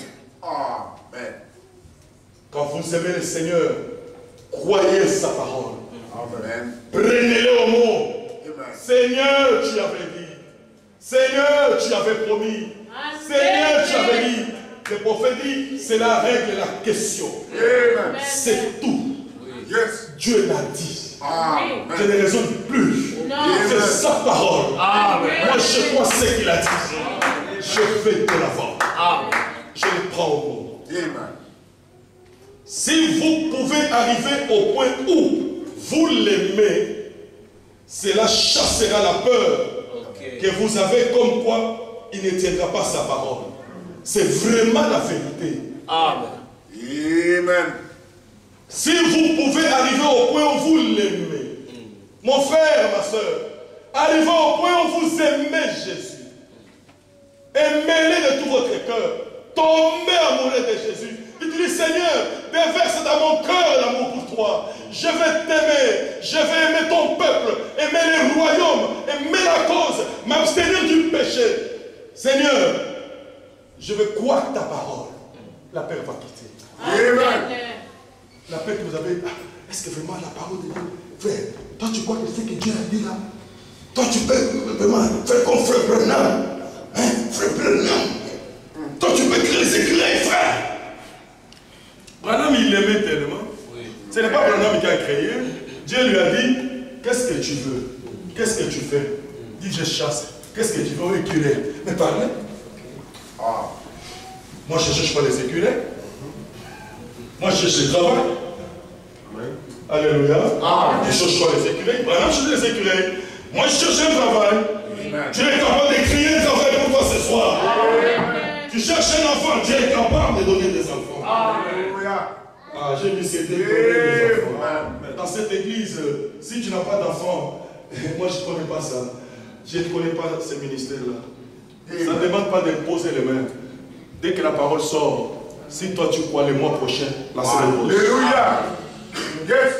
Amen. Quand vous aimez le Seigneur, croyez sa parole. Amen. Prenez-le au mot. Amen. Seigneur, tu avais dit. Seigneur, tu avais promis. Seigneur, tu avais dit. Le prophète dit, cela règle la question. Amen. C'est tout. Yes. Dieu l'a dit. Amen. Je ne raisonne plus. C'est sa parole. Amen. Moi, je crois ce qu'il a dit. Je vais de l'avant. Amen. Je le prends au mot. Amen. Si vous pouvez arriver au point où vous l'aimez, cela chassera la peur que vous avez comme quoi il ne tiendra pas sa parole. C'est vraiment la vérité. Amen. Amen. Si vous pouvez arriver au point où vous l'aimez, mon frère, ma soeur, arrivez au point où vous aimez Jésus. Aimez-le de tout votre cœur. Tombez amoureux de Jésus. Et tu dis, Seigneur, déverse dans mon cœur l'amour pour toi. Je vais t'aimer. Je vais aimer ton peuple. Aimer le royaume. Aimer la cause. M'abstenir du péché. Seigneur, je veux croire ta parole. La paix va quitter. Amen. La paix que vous avez. Est-ce que vraiment la parole de Dieu? Frère, toi tu crois que ce que Dieu a dit là? Toi tu peux vraiment faire comme frère Branham. Hein? Frère Branham. Toi tu peux créer les écrits, frère. Branham il l'aimait tellement. Ce n'est pas Branham qui a créé. Dieu lui a dit, qu'est-ce que tu veux? Qu'est-ce que tu fais? Il dit, je chasse. Qu'est-ce que tu veux? Écureuil. Mais parlez. Moi je ne cherche pas les écureuils. Moi je cherche le travail. Alléluia. Je ne cherche pas les écureuils. Branham cherche les écureuils. Moi je cherche un travail. Dieu est capable de créer un travail pour toi ce soir. Tu cherches un enfant, Dieu est capable de donner des enfants. Alléluia. Ah, j'ai mis ces deux des enfants. Dans cette église, si tu n'as pas d'enfant, moi je ne connais pas ça. Je ne connais pas ce ministère-là. Ça ne demande pas d'imposer les mains. Dès que la parole sort, si toi tu crois le mois prochain, la semaine prochaine. Alléluia. Yes.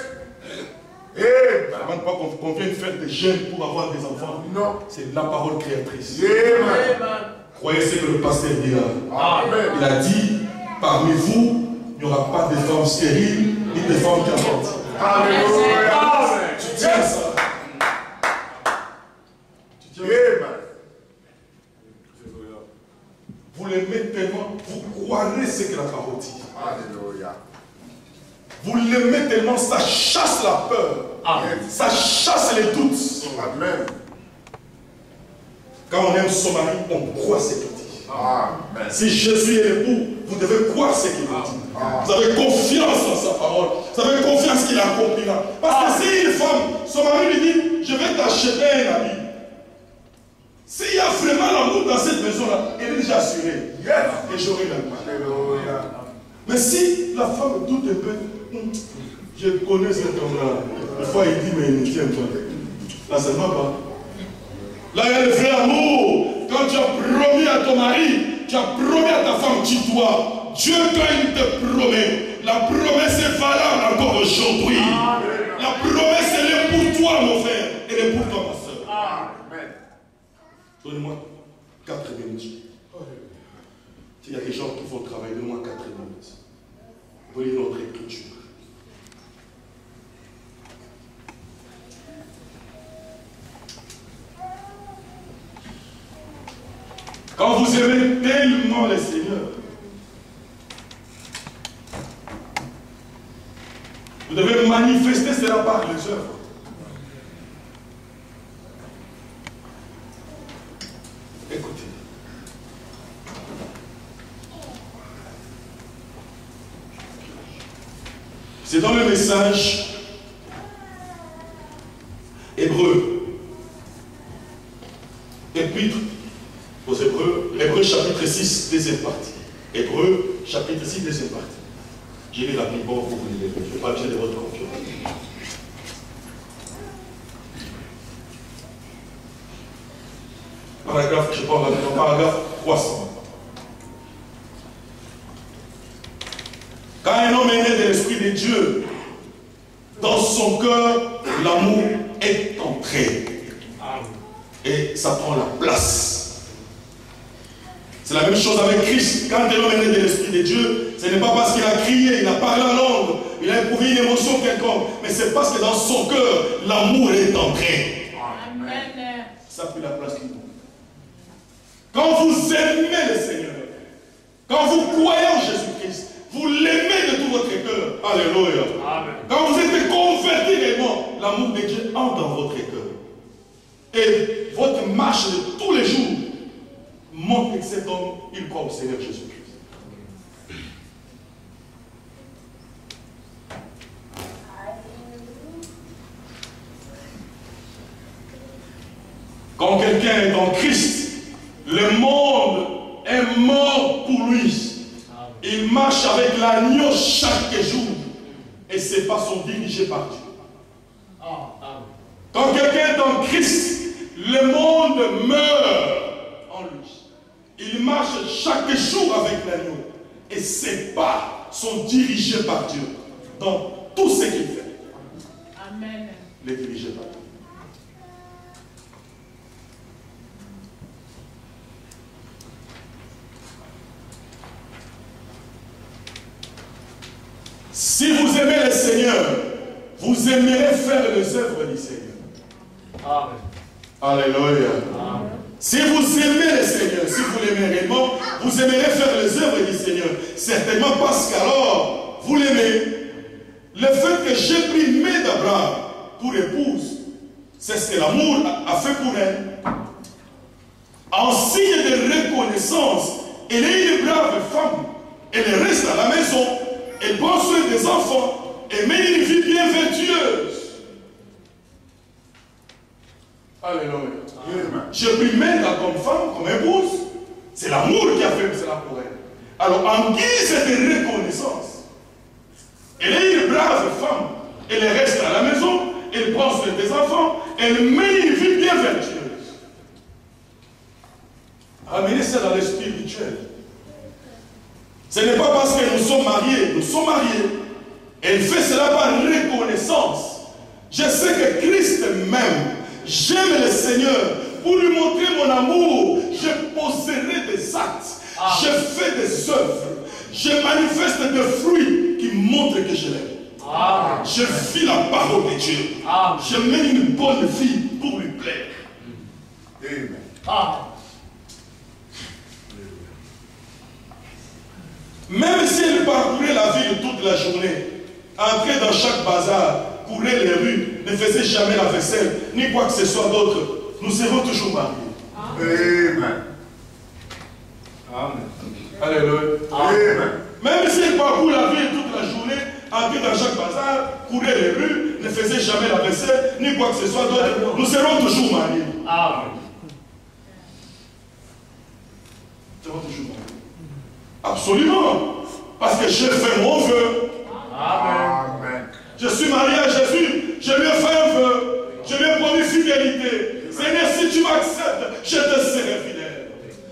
Ça ne demande pas qu'on vienne faire des jeûnes pour avoir des enfants. Non. C'est la parole créatrice. Amen. Croyez ce que le pasteur dit là. Amen. Il a dit, parmi vous, il n'y aura pas de femmes stériles, ni de femmes qui avortent. Alléluia. Tu tiens à ça. Tu tiens à ça. Amen. Vous l'aimez tellement, vous croirez ce que la parole dit. Alléluia. Vous l'aimez tellement, ça chasse la peur. Ça chasse les doutes. Amen. Quand on aime son mari, on croit ce qu'il dit. Amen. Si Jésus est l'époux, vous devez croire ce qu'il dit. Vous avez confiance en sa parole. Vous avez confiance qu'il accomplira. Parce que si une femme, son mari lui dit, je vais t'acheter un habit. S'il y a vraiment l'amour dans cette maison-là, elle est déjà assurée. Et j'aurai la main. Alléluia. Mais si la femme doute un peu, je connais cet homme-là. Des fois, il dit, mais il ne tient pas. Là, ça ne va pas. Là, il y a le vrai amour. Quand tu as promis à ton mari, tu as promis à ta femme, tu dois. Dieu, quand il te promet, la promesse est valable encore aujourd'hui. La promesse, elle est pour toi, mon frère. Elle est pour toi, ma soeur. Amen. Donnez-moi 4 minutes. Il y a des gens qui font le travail, donnez-moi 4 minutes. Vous voyez notre écriture. Quand vous aimez tellement le Seigneur, vous devez manifester cela par les œuvres. Écoutez. C'est dans le message hébreu. Épître aux Hébreux, Hébreux chapitre 6, deuxième partie. Hébreux chapitre 6, deuxième partie. J'ai mis la Bible pour vous lire. Je ne vais pas besoin de votre confiance. Paragraphe, je parle dans paragraphe 300. Quand un homme est né de l'Esprit de Dieu, dans son cœur, l'amour est entré. Et ça prend la place. C'est la même chose avec Christ. Quand un homme est né de l'Esprit de Dieu, ce n'est pas parce qu'il a crié, il a parlé en langue, il a éprouvé une émotion quelconque, mais c'est parce que dans son cœur, l'amour est entré. Amen. Ça a pris la place du monde. Quand vous aimez le Seigneur, quand vous croyez en Jésus-Christ, vous l'aimez de tout votre cœur. Alléluia. Amen. Quand vous êtes converti réellement, l'amour de Dieu entre dans votre cœur. Et votre marche de tous les jours montre que cet homme, il croit au Seigneur Jésus-Christ. Quand quelqu'un est en Christ, le monde est mort pour lui. Il marche avec l'agneau chaque jour. Et ses pas sont dirigés par Dieu. Quand quelqu'un est en Christ, le monde meurt en lui. Il marche chaque jour avec l'agneau. Et ses pas sont dirigés par Dieu. Dans tout ce qu'il fait. Amen. Il est dirigé par Dieu. Si vous aimez le Seigneur, vous aimerez faire les œuvres du Seigneur. Amen. Alléluia. Amen. Si vous aimez le Seigneur, si vous l'aimez réellement, vous aimerez faire les œuvres du Seigneur. Certainement parce qu'alors, vous l'aimez. Le fait que j'ai pris Mère d'Abraham pour épouse, c'est ce que l'amour a fait pour elle. En signe de reconnaissance, elle est une brave femme. Elle reste à la maison. Elle prend soin des enfants et mène une vie bien vertueuse. Alléluia. J'ai pris Mère comme femme, comme épouse. C'est l'amour qui a fait cela pour elle. Alors, en guise de reconnaissance, elle est une brave femme. Elle reste à la maison, elle prend soin des enfants, elle mène une vie bien vertueuse. Ramenez ça dans le spirituel. Ce n'est pas parce que nous sommes mariés. Elle fait cela par reconnaissance. Je sais que Christ m'aime. J'aime le Seigneur. Pour lui montrer mon amour, je poserai des actes. Je fais des œuvres. Je manifeste des fruits qui montrent que je l'aime. Je vis la parole de Dieu. Je mène une bonne vie pour lui plaire. Amen. Même si elle parcourait la ville toute la journée, entrait dans chaque bazar, courait les rues, ne faisait jamais la vaisselle, ni quoi que ce soit d'autre, nous serons toujours mariés. Amen. Alléluia. Amen. Même si elle parcourt la ville toute la journée, entrait dans chaque bazar, courait les rues, ne faisait jamais la vaisselle, ni quoi que ce soit d'autre, nous serons toujours mariés. Amen. Nous serons toujours mariés. Absolument. Parce que j'ai fait mon vœu. Amen. Je suis marié à Jésus. Je lui ai fait un vœu. Je lui ai promis fidélité. Seigneur, si tu m'acceptes, je te serai fidèle.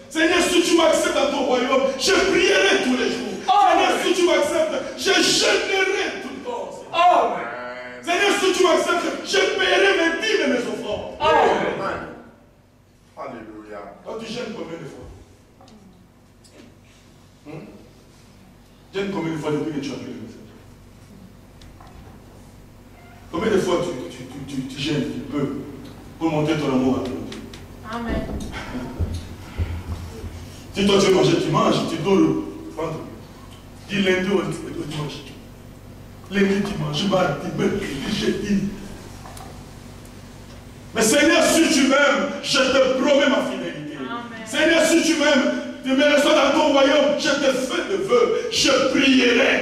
Seigneur, si tu m'acceptes dans ton royaume, je prierai tous les jours. Seigneur, si tu m'acceptes, je jeûnerai tout le temps. Amen. Seigneur, si tu m'acceptes, je paierai mes dîmes et mes offrandes. Amen. Alléluia. Toi, tu jeûnes combien de fois? Jeûne combien de fois depuis que tu as pris le message? Combien de fois tu gênes un peu pour montrer ton amour à Dieu? Amen. Si toi tu veux manger, tu manges, tu dois le prendre. Dis lundi au dimanche. Lundi tu manges, mardi, mercredi, jeudi. Mais Seigneur, si tu m'aimes, je te promets ma fidélité. Amen. Seigneur, si tu m'aimes, tu me reçois dans ton royaume, je te fais de vœux, je prierai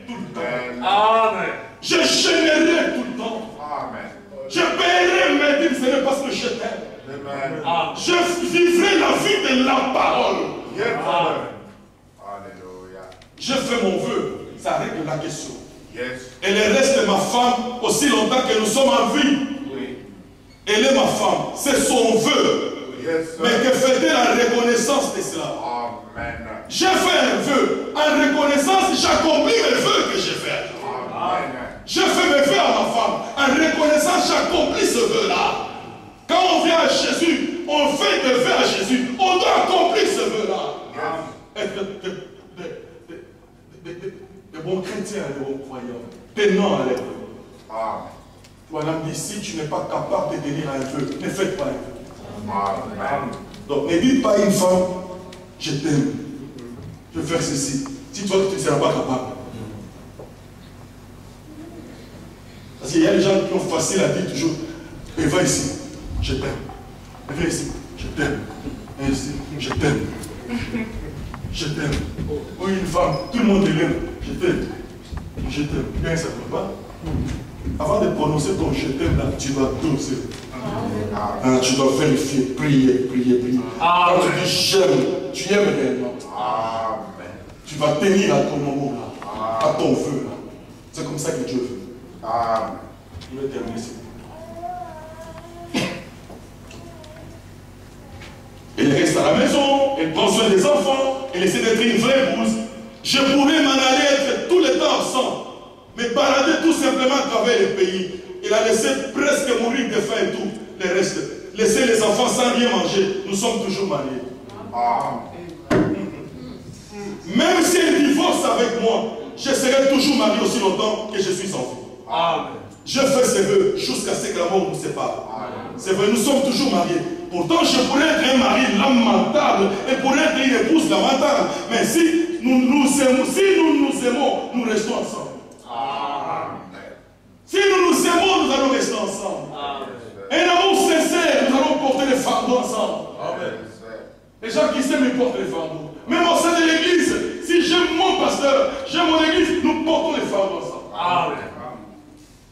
tout le temps. Amen. Je jeûnerai tout le temps. Amen. Je paierai mes dîmes, Seigneur, parce que je t'aime. Amen. Je vivrai la vie de la parole. Yes. Alléluia. Je fais mon vœu, ça règle la question. Yes. Elle reste ma femme aussi longtemps que nous sommes en vie. Oui. Elle est ma femme, c'est son vœu. Yes. Mais que fait-elle en reconnaissance de cela? Amen. J'ai fait un vœu. En reconnaissance, j'accomplis mes vœux que j'ai faits. Amen. Je fais mes vœux à ma femme. En reconnaissance, j'accomplis ce vœu-là. Quand on vient à Jésus, on fait des vœux à Jésus. On doit accomplir ce vœu-là. Être de bons chrétiens, de bons croyants. Tenant à l'œuvre. Amen. Voilà, me dit, si tu n'es pas capable de tenir un vœu, ne faites pas un vœu. Amen. Donc ne dites pas à une femme, je t'aime, je vais faire ceci. Si toi tu ne seras pas capable. Parce qu'il y a des gens qui ont facile à dire toujours, et va ici, je t'aime. Et viens ici, je t'aime. Et ici, je t'aime. Je t'aime. Ou une femme, tout le monde l'aime, je t'aime. Je t'aime. Bien, ça ne peut pas. Avant de prononcer ton je t'aime, là, tu dois doser. Tu dois vérifier, prier. Quand tu dis j'aime, tu aimes réellement. Amen. Tu vas tenir à ton amour là, à ton vœu là. C'est comme ça que Dieu veut. Amen. Je vais terminer ici. Elle reste à la maison, elle prend soin des enfants, elle essaie d'être une vraie épouse. Je pourrais m'en aller être tout le temps absent, mais balader tout simplement à travers le pays. Elle a laissé presque mourir de faim et tout. Le reste, laisser les enfants sans rien manger, nous sommes toujours mariés. Amen. Même si elle divorce avec moi, je serai toujours marié aussi longtemps que je suis en vie. Amen. Je fais ces vœux jusqu'à ce que la mort nous sépare. C'est vrai, nous sommes toujours mariés. Pourtant, je pourrais être un mari lamentable et pourrais être une épouse lamentable. Mais si nous nous aimons, nous restons ensemble. Amen. Si nous nous aimons, nous allons rester ensemble. Un amour sincère, nous allons porter les fardeaux ensemble. Amen. Les gens qui s'aiment, ils portent les fardeaux. Même au sein de l'église, si j'aime mon pasteur, j'aime mon église, nous portons les fardeaux ensemble. Amen.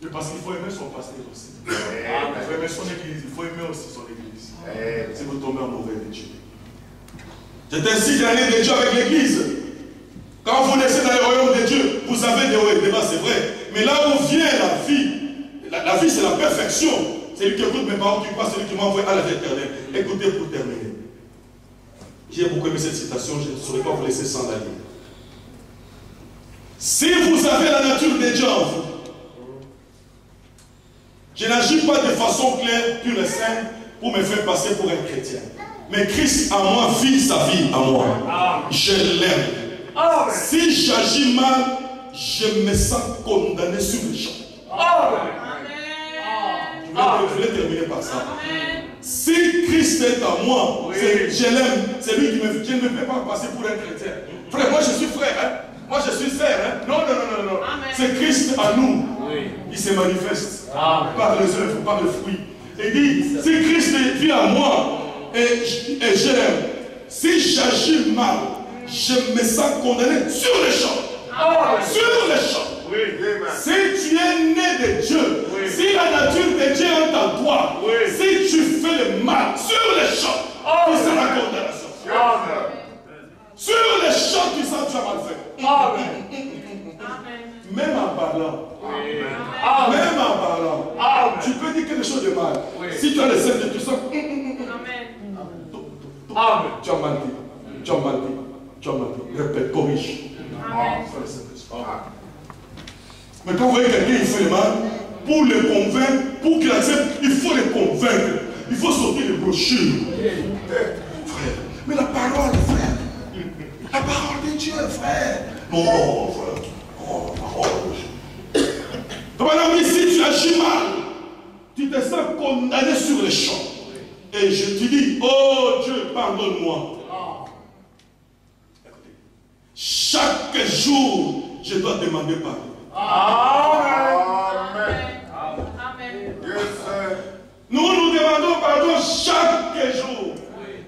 Mais parce qu'il faut aimer son pasteur aussi. Il Amen. faut aimer son église, il faut aimer aussi son église. Amen. Si vous tombez amoureux de Dieu. C'est ainsi que l'année de Dieu avec l'église. Quand vous naissez dans le royaume de Dieu, vous avez des hauts et des bas, c'est vrai. Mais là où vient la vie, la vie c'est la perfection. C'est lui qui écoute mes paroles, qui passe, celui qui m'envoie à la vie éternelle. Écoutez pour terminer. J'ai beaucoup aimé cette citation, je ne saurais pas vous laisser sans la lire. Si vous avez la nature de Dieu en vous, je n'agis pas de façon claire, pure et simple, pour me faire passer pour un chrétien. Mais Christ en moi vit sa vie en moi. Je l'aime. Si j'agis mal, je me sens condamné sur le champ. Je vais terminer par ça. Si Christ est en moi, je l'aime. C'est lui qui me... Je ne me fais pas passer pour un chrétien. Frère, moi je suis frère. Hein? Moi je suis sœur. Hein? Non. C'est Christ en nous. Il se manifeste par les œuvres, par le fruit. Il dit, si Christ vit en moi et je l'aime, si j'agis mal, je me sens condamné sur le champ. Sur le champ. Si tu es né de Dieu, si la nature de Dieu est en toi, si tu fais le mal sur le champ, tu seras condamnation. Sur le champ, tu sens que tu as mal fait. Même en parlant, tu peux dire quelque chose de mal. Si tu as le sel de tout ça, tu as mal dit. Répète, corrige. Mais quand vous voyez quelqu'un, il fait le mal, pour le convaincre, pour qu'il accepte, il faut le convaincre. Il faut sortir les brochures. Frère, mais la parole, frère. La parole de Dieu, frère. Non, frère. Oh, parole. Donc, madame, si tu agis mal, tu te sens condamné sur le champ. Et je te dis, oh Dieu, pardonne-moi. Chaque jour, je dois demander pardon. Amen. Nous demandons pardon chaque jour.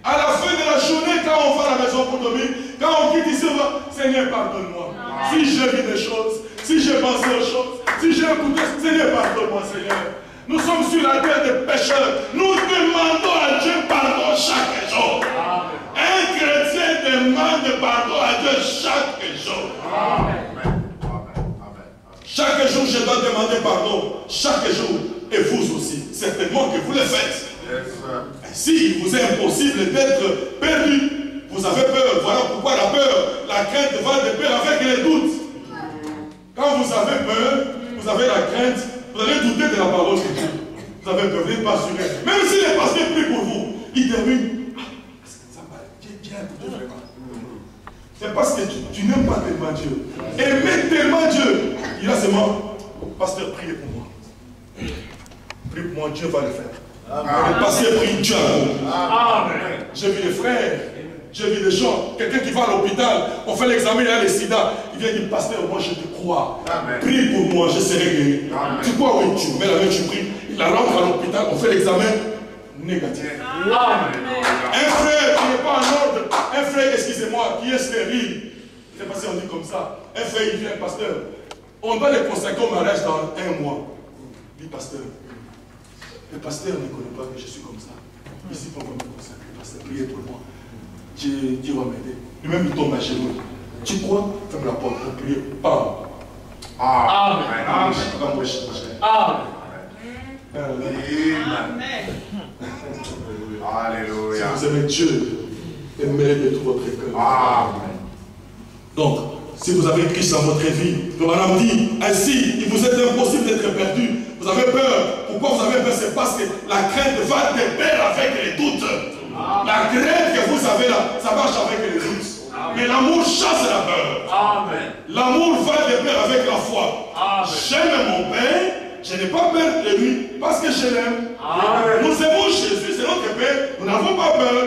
À la fin de la journée, quand on va à la maison pour dormir, quand on quitte ici, on va, Seigneur, pardonne-moi. Si j'ai vu des choses, si j'ai pensé aux choses, si j'ai écouté, Seigneur, pardonne-moi, Seigneur. Nous sommes sur la terre des pécheurs. Nous demandons à Dieu pardon chaque jour. Un chrétien demande pardon à Dieu chaque jour. Chaque jour, je dois demander pardon. Chaque jour. Et vous aussi. Certainement que vous le faites. S'il vous est impossible d'être perdu, vous avez peur. Voilà pourquoi la peur, la crainte va de pair avec les doutes. Quand vous avez peur, vous avez la crainte, vous allez douter de la parole de Dieu. Vous avez peur, vous n'êtes pas assuré. Même si les pasteurs prient pour vous, ils terminent. Ça va, Dieu a écouté vraiment. C'est parce que tu n'aimes pas tellement Dieu. Aimer tellement Dieu. Il a seulement, pasteur, priez pour moi. Priez pour moi, Dieu va le faire. Le pasteur prie, Dieu a compris. J'ai vu des frères, j'ai vu des gens, quelqu'un qui va à l'hôpital, on fait l'examen, il a le sida. Il vient dire, pasteur, moi je te crois. Prie pour moi, je serai guéri. Tu crois, oui, tu mets la main, tu pries. Il rentre à l'hôpital, on fait l'examen négatif. Un frère qui n'est pas en ordre, un frère, excusez-moi, qui est stérile. C'est parce qu'on dit comme ça. Un frère, il vient, pasteur. On doit le consacrer au mariage dans 1 mois. Il dit, pasteur, le pasteur ne connaît pas que je suis comme ça. Ici, pour me consacrer, pasteur, priez pour moi. Dieu va m'aider. Lui-même, il tombe à genoux. Tu crois? Ferme la porte pour prier. Parle. Amen. Alléluia. Si vous aimez Dieu, aimez-le de tout votre cœur. Amen. Donc, si vous avez Christ dans votre vie, le madame dit, ainsi, il vous est impossible d'être perdu. Vous avez peur. Pourquoi vous avez peur? C'est parce que la crainte va de pair avec les doutes. La crainte que vous avez là, ça marche avec les doutes. Mais l'amour chasse la peur. L'amour va de pair avec la foi. J'aime mon Père, je n'ai pas peur de lui parce que je l'aime. Nous aimons Jésus, c'est notre Père. Nous n'avons pas peur.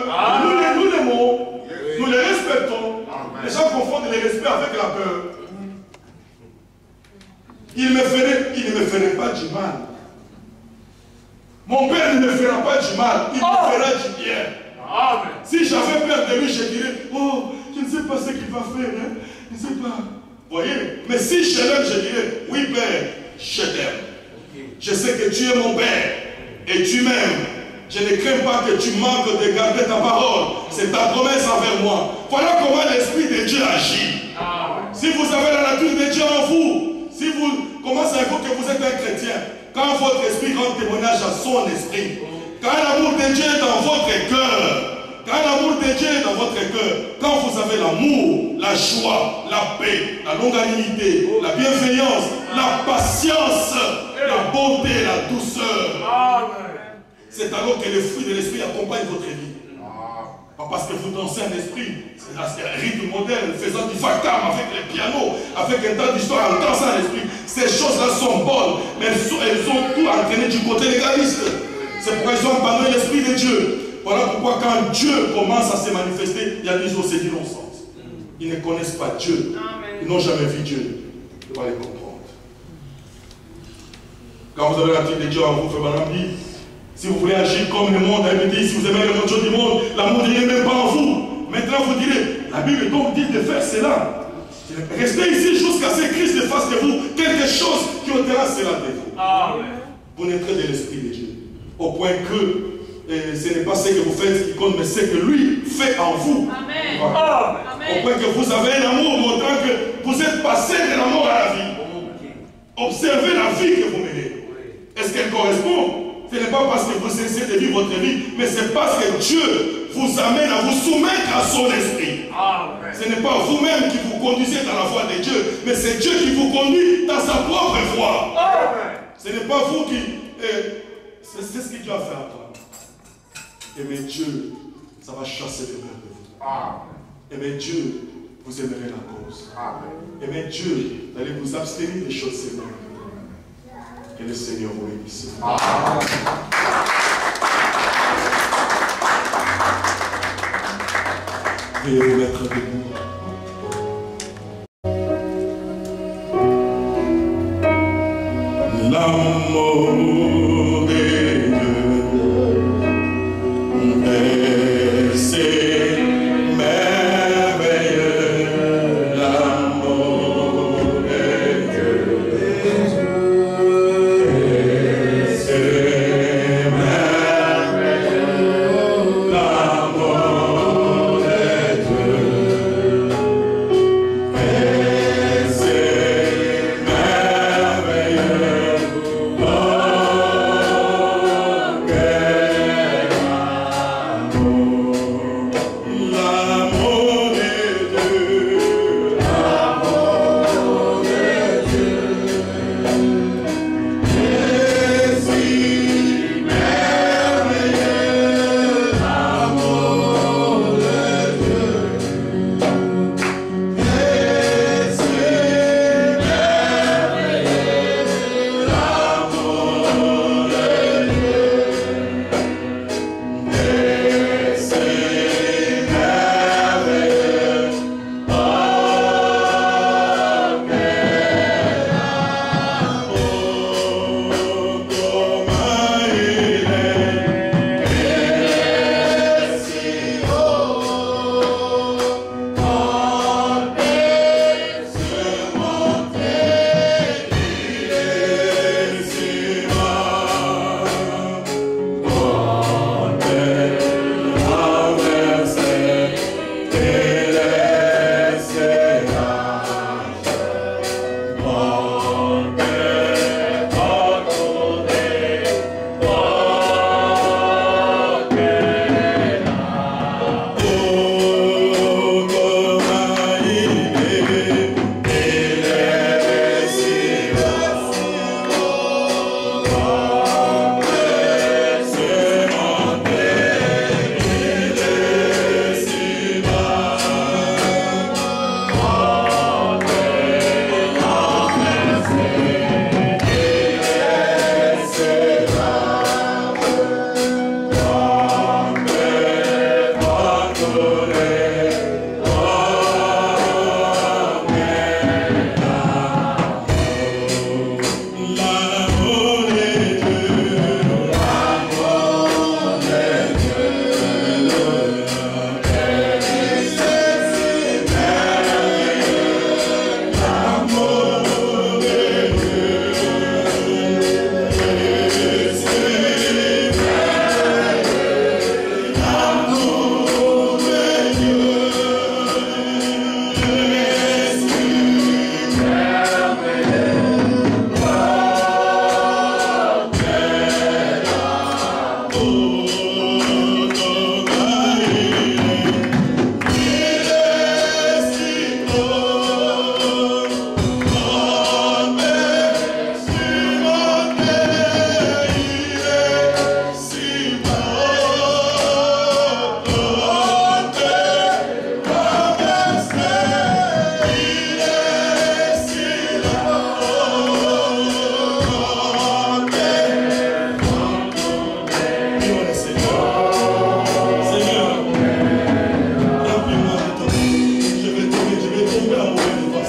Nous l'aimons. Nous le respectons. Les gens confondent le respect avec la peur. Il ne me ferait pas du mal. Mon Père ne me fera pas du mal, il me fera du bien. Si j'avais peur de lui, je dirais, oh, je ne sais pas ce qu'il va faire, hein? Je ne sais pas. Voyez? Mais si je l'aime, je dirais, oui Père, je t'aime. Je sais que tu es mon Père et tu m'aimes. Je ne crains pas que tu manques de garder ta parole. C'est ta promesse envers moi. Voilà comment l'Esprit de Dieu agit. Si vous avez la nature de Dieu en vous, si vous commencez à dire que vous êtes un chrétien, quand votre esprit rend témoignage à son esprit, quand l'amour de Dieu est dans votre cœur, quand l'amour de Dieu est dans votre cœur, quand vous avez l'amour, la joie, la paix, la longanimité, la bienveillance, la patience, la beauté, la douceur, C'est alors que les fruits de l'esprit accompagnent votre vie. Pas parce que vous dansez un esprit, c'est un rythme moderne, faisant du vakam avec les pianos, avec un tas d'histoires en dansant un esprit. Ces choses-là sont bonnes, mais elles ont tout entraîné du côté légaliste. C'est pourquoi ils ont abandonné l'esprit de Dieu. Voilà pourquoi quand Dieu commence à se manifester, il y a des gens qui disent non-sens. Ils ne connaissent pas Dieu. Ils n'ont jamais vu Dieu. Ils doivent les comprendre. Quand vous avez la tête de Dieu en vous, Frère Branham dit, si vous voulez agir comme le monde, il dit, si vous aimez le monde du monde, l'amour n'est même pas en vous. Maintenant vous direz, la Bible donc dit de faire cela. Restez ici jusqu'à ce que Christ fasse de vous quelque chose qui ôtera cela de vous. Vous n'êtes que de l'esprit de Dieu. Au point que ce n'est pas ce que vous faites qui compte, mais ce que lui fait en vous. Amen. Voilà. Amen. Au point que vous avez un amour montrant que vous êtes passé de la mort à la vie. Observez la vie que vous menez. Est-ce qu'elle correspond? Ce n'est pas parce que vous cessez de vivre votre vie, mais c'est parce que Dieu vous amène à vous soumettre à son esprit. Ce n'est pas vous-même qui vous conduisez dans la voie de Dieu, mais c'est Dieu qui vous conduit dans sa propre voie. Ce n'est pas vous qui... c'est ce que Dieu a fait à toi. Aimer Dieu, ça va chasser le peur de vous. Aimer Dieu, vous aimerez la cause. Aimer Dieu, vous allez vous abstenir des choses sévères. Que le Seigneur vous bénisse. Veuillez vous mettre debout. L'amour de Dieu, c'est merveilleux. L'amour de Dieu, c'est merveilleux. L'amour de Dieu, c'est merveilleux.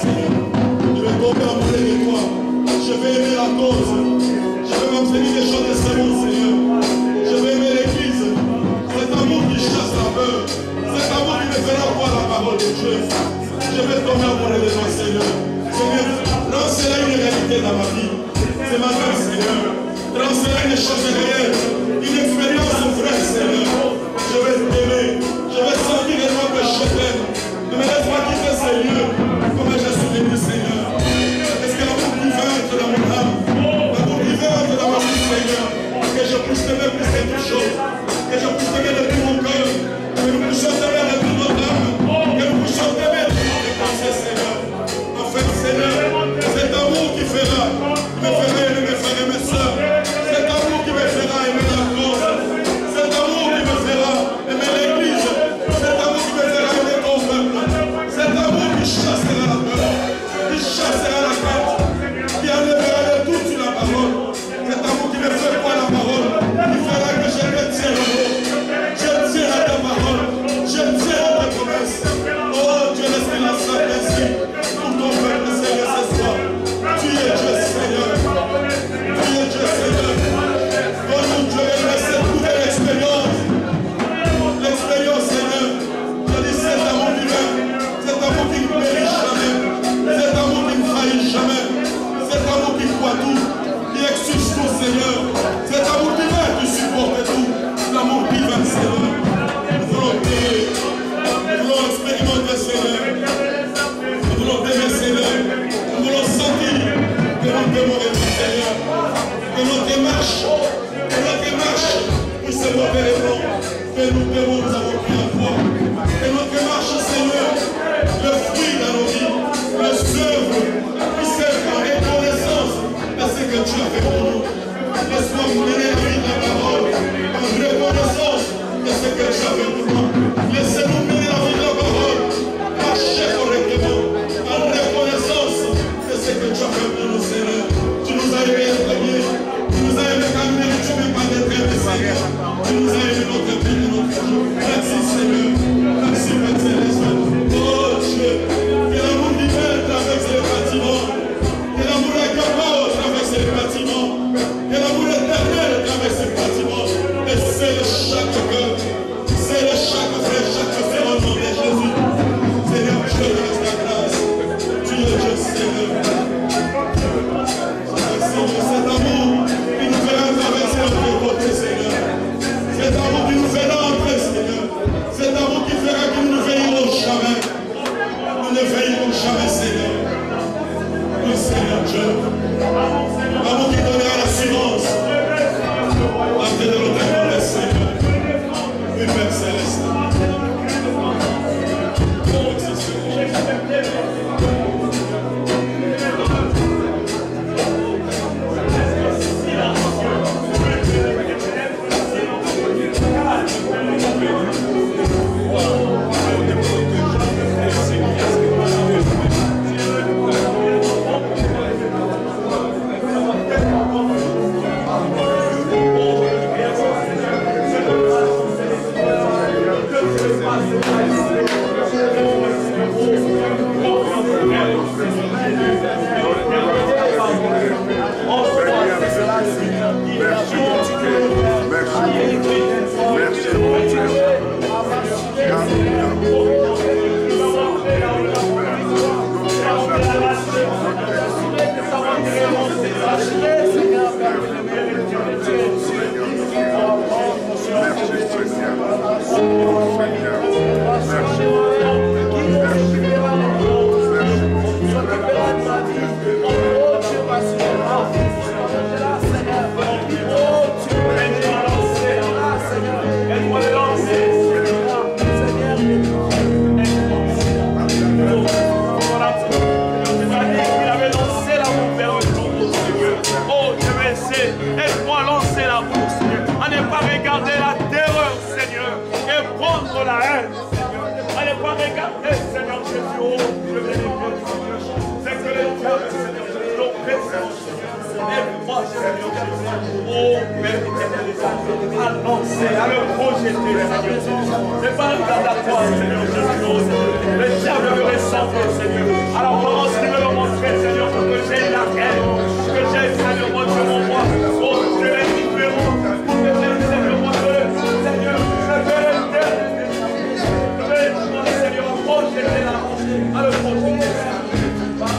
Seigneur. Je vais tomber amoureux de toi. Je vais aimer la cause. Je vais m'abstenir des choses de ce monde, Seigneur. Je vais aimer l'Église. Cet amour qui chasse la peur. Cet amour qui me fera voir la parole de Dieu. Je vais tomber amoureux de toi, Seigneur. Seigneur, transférer une réalité dans ma vie. C'est ma main, Seigneur. Transférer des choses réelles. Une expérience vraie, Seigneur. Je vais t'aimer. Je vais sentir réellement que je t'aime. Ne me laisse pas quitter ces lieux comme je suis venu, Seigneur. Est-ce que l'amour qui va être dans mon âme, l'amour qui va être dans ma vie, Seigneur, que je puisse t'aimer plus que toute chose, que je puisse t'aimer de tout mon cœur, que nous puissions t'aimer de toute notre âme, que nous puissions t'aimer de toutes les pensées, Seigneur. En fait, Seigneur, cet amour qui me fera aimer mes frères et mes soeurs, cet amour qui me fera aimer la cause, cet amour qui me fera aimer l'Église, cet amour qui me fera aimer ton peuple, cet amour qui chassera la peur, qui chassera la crainte, qui enlèvera de tout sur la parole, cet amour qui me fait voir la parole, qui fera que je me tienne au mot, je tiens à ta parole, je tiens à ta promesse. Oh Dieu, laisse-moi la sainte pour ton peuple, Seigneur, ce soir. Tu es Dieu, Seigneur. Tu es Dieu, Seigneur. Oh mon Dieu, laisse écouter l'expérience. L'expérience, Seigneur. Je dis cet amour divin, cet amour qui ne périt jamais, cet amour qui ne faillit jamais, cet amour qui croit tout, qui exige tout, Seigneur. Cet amour divin qui supporte tout. L'amour divin, Seigneur. Nous voulons t'aimer. Nous voulons expérimenter, Seigneur. Nous voulons t'aimer, Seigneur. Nous voulons sentir que nous t'aimons, Seigneur. Que notre marche puisse se montrer les noms. Que nous t'aimons, nous avons pris la foi. Que notre marche, Seigneur, le fruit dans nos vies, les œuvres, puisse être en reconnaissance de ce que tu as fait pour nous. Laisse-moi mener la vie de la parole en reconnaissance de ce que tu as fait pour nous. Laissez-nous mener la vie de la parole, marcher correctement en reconnaissance de ce que tu as fait pour nous, Seigneur. Tu nous as aimés être bien. Tu nous as aimés quand nous ne méritions même pas d'être aimés, Seigneur. Tu nous as aimés notre vie et notre jour. Merci, Seigneur. Merci, Père Céleste. Oh Dieu, que l'amour divin traverse les bâtiments. Que l'amour incapable traverse les bâtiments. Que l'amour éternel traverse les bâtiments. Et c'est le chaque cœur. C'est le chaque frère, chaque frère au nom de Jésus. Seigneur, je te laisse ta grâce. Tu es Dieu, Seigneur. Seigneur, cet amour qui nous fait traverser notre côté, Seigneur. Cet amour qui nous fait entrer, Seigneur. Cet amour qui fera que nous ne veillerons jamais. Nous ne veillerons jamais, Seigneur. Oui, Seigneur Dieu. L'amour qui donnera l'assurance. La paix de notre Seigneur. Oui, Père Céleste. Merci, Seigneur. Annoncer, à le projeter, Seigneur Jésus. C'est pas le cas de la croix, Seigneur Jésus. Le diable veut ressembler, Seigneur, à l'apparence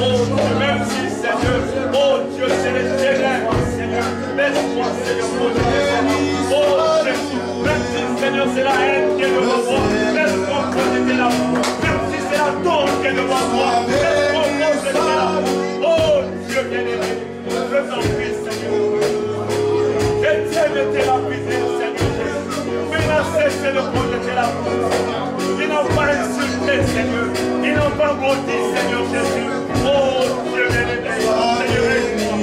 Oh Dieu, même si, Seigneur, oh Dieu, c'est les ténèbres, Seigneur. Laisse-moi, Seigneur, projeter cela. Oh Jésus, même si, Seigneur, c'est la haine qui est devant moi, laisse-moi projeter l'amour. Même si c'est la tombe qui est devant moi, laisse-moi projeter l'amour. Oh Dieu bien-aimé, je t'en prie, Seigneur. Étienne était lapidé, Seigneur Jésus. Mais il a cessé de projeter l'amour. Ils n'ont pas insulté, Seigneur. Ils n'ont pas maudit, Seigneur Jésus. Oh Dieu bien-aimé, Seigneur, aide-moi,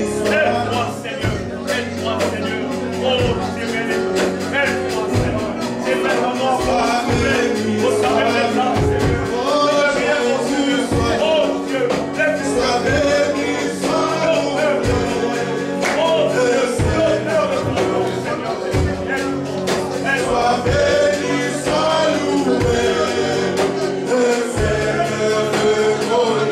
Seigneur. Aide-moi, Seigneur. Oh Dieu bien-aimé, aide-moi, Seigneur. C'est maintenant qu'on va trouver au travers des âmes, Seigneur. Je reviens au Dieu. Oh Dieu, laisse-moi. Oh Dieu, l'honneur de ton nom, Seigneur Jésus. Aide-moi. Sois béni, sois loué. Le Seigneur de gloire.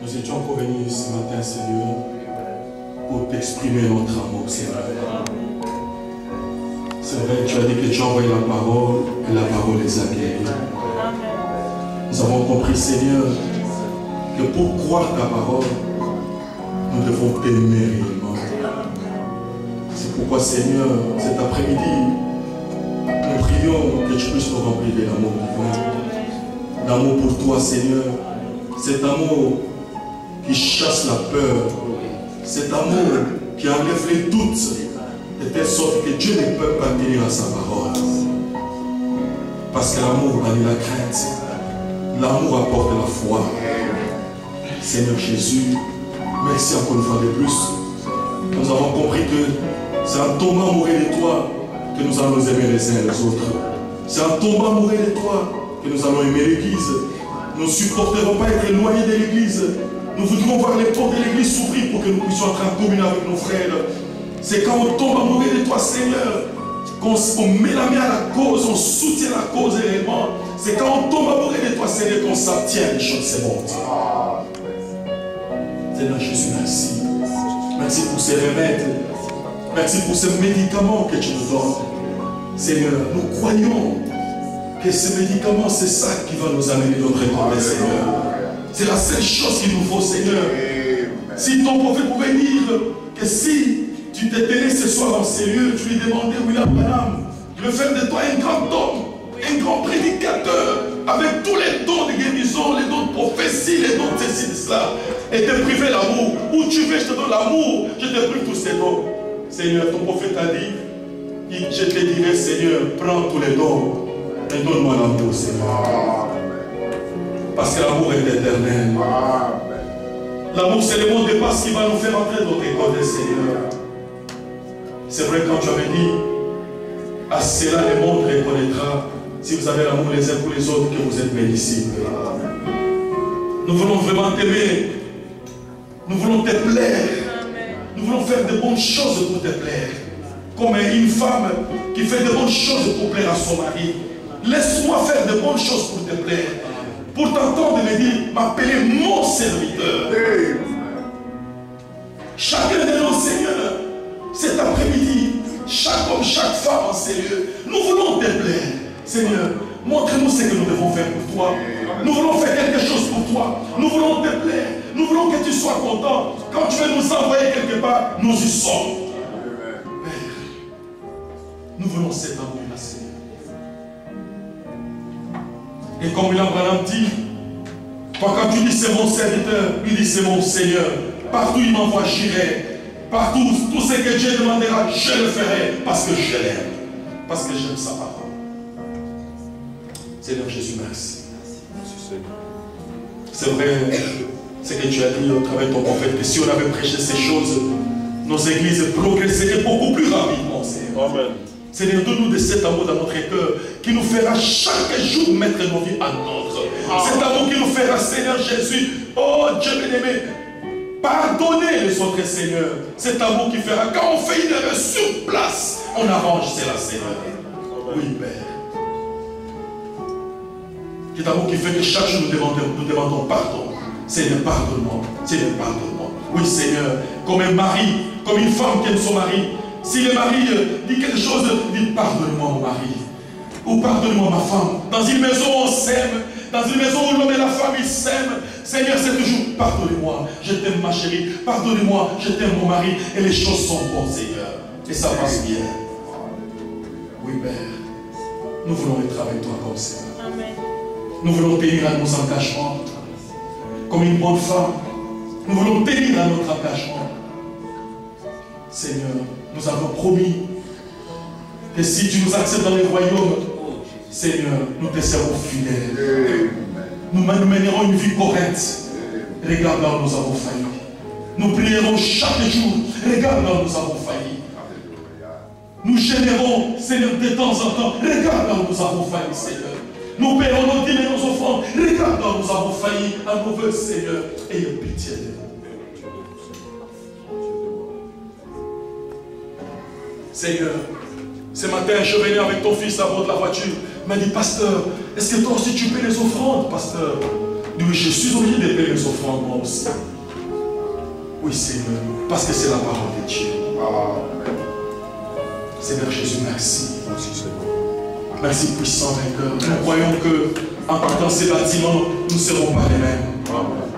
Nous étions encore venus ce matin, Seigneur, pour t'exprimer notre amour, Seigneur. C'est vrai, tu as dit que tu as envoyé la parole et la parole les a guéris. Nous avons compris, Seigneur, que pour croire ta parole, nous devons t'aimer réellement. C'est pourquoi, Seigneur, cet après-midi, nous prions que tu puisses nous remplir de l'amour divin. L'amour pour toi, Seigneur. Cet amour qui chasse la peur. Cet amour qui enlève les doutes. De telle sorte que Dieu ne peut pas tenir à sa parole. Parce que l'amour bannit la crainte. L'amour apporte la foi. Seigneur Jésus, merci encore une fois de plus. Nous avons compris que c'est en tombant amoureux de toi que nous allons nous aimer les uns les autres. C'est en tombant amoureux de toi que nous allons aimer l'Église. Nous ne supporterons pas être éloignés de l'Église. Nous voudrions voir les portes de l'Église s'ouvrir pour que nous puissions entrer en communion avec nos frères. C'est quand on tombe amoureux de toi, Seigneur, qu'on met la main à la cause, on soutient la cause réellement. C'est quand on tombe amoureux de toi, Seigneur, qu'on s'abstient des choses sémontes. Seigneur Jésus, merci. Merci pour ces remèdes. Merci pour ces médicaments que tu nous donnes. Seigneur, nous croyons que ces médicaments, c'est ça qui va nous amener notre réponse, Seigneur. C'est la seule chose qu'il nous faut, Seigneur. Si ton prophète pouvait dire que si tu t'es tenu ce soir dans ces lieux, tu lui demandais, William Branham, de faire de toi un grand homme, un grand prédicateur, avec tous les dons de guérison, les dons de prophétie, les dons de ceci, de cela, et te priver l'amour. Où tu veux, je te donne l'amour, je te prive tous ces dons. Seigneur, ton prophète a dit, je te dirai, Seigneur, prends tous les dons et donne-moi l'amour, Seigneur. Parce que l'amour est éternel. L'amour, c'est le mot de passe qui va nous faire entrer dans tes côtés, Seigneur. C'est vrai, quand tu avais dit, à cela le monde reconnaîtra, si vous avez l'amour les uns pour les autres, que vous êtes mes disciples. Nous voulons vraiment t'aimer. Nous voulons te plaire. Nous voulons faire de bonnes choses pour te plaire. Comme une femme qui fait de bonnes choses pour plaire à son mari. Laisse-moi faire de bonnes choses pour te plaire. Pour t'entendre me dire, m'appeler mon serviteur. Chacun de nos seigneurs, cet après-midi, chaque homme, chaque femme en ces lieux, nous voulons te plaire. Seigneur, montre-nous ce que nous devons faire pour toi. Nous voulons faire quelque chose pour toi. Nous voulons te plaire. Nous voulons que tu sois content. Quand tu veux nous envoyer quelque part, nous y sommes. Père, nous voulons cet amour-là, Seigneur. Et comme William Branham dit, quand tu dis c'est mon serviteur, il dit c'est mon Seigneur. Partout il m'envoie, j'irai. Partout, tout ce que Dieu demandera, je le ferai. Parce que je l'aime. Parce que j'aime sa parole. Seigneur Jésus, merci. C'est vrai, ce que tu as dit au travers de ton prophète, que si on avait prêché ces choses, nos églises progresseraient beaucoup plus rapidement, Seigneur. Amen. Seigneur, donne-nous de cet amour dans notre cœur qui nous fera chaque jour mettre nos vies en ordre. Cet amour qui nous fera, Seigneur Jésus, oh Dieu bien-aimé, pardonner les autres, Seigneur. Cet amour qui fera, quand on fait une erreur sur place, on arrange cela, Seigneur. Oui, Père. Cet amour qui fait que chaque jour nous demandons pardon. Seigneur, pardonne-moi. Seigneur, pardonne-moi. Oui, Seigneur, comme un mari, comme une femme qui aime son mari. Si le mari dit quelque chose, dit pardonne-moi mon mari. Ou pardonne-moi ma femme. Dans une maison où on s'aime, dans une maison où l'homme et la femme ils s'aiment, Seigneur, c'est toujours pardonnez-moi, je t'aime ma chérie, pardonnez-moi, je t'aime mon mari. Et les choses sont bonnes, Seigneur. Et ça passe bien. Oui, Père. Nous voulons être avec toi comme ça. Nous voulons tenir à nos engagements. Comme une bonne femme. Nous voulons tenir à notre engagement. Seigneur, nous avons promis que si tu nous acceptes dans le royaume, Seigneur, nous te serons fidèles. Nous mènerons une vie correcte. Regarde là où nous avons failli. Nous prierons chaque jour. Regarde là où nous avons failli. Nous générons, Seigneur, de temps en temps. Regarde là où nous avons failli, Seigneur. Nous paierons nos dîmes et nos offrandes. Regarde là où nous avons failli à nos voeux, Seigneur. Ayez pitié de nous. Seigneur, ce matin, je venais avec ton fils à bord de la voiture. Il m'a dit, pasteur, est-ce que toi aussi tu paies les offrandes, pasteur? Oui, je suis obligé de payer mes offrandes moi aussi. Oui, Seigneur, parce que c'est la parole de Dieu. Seigneur Jésus, merci. Merci, puissant vainqueur. Nous croyons que en quittant ces bâtiments, nous ne serons pas les mêmes.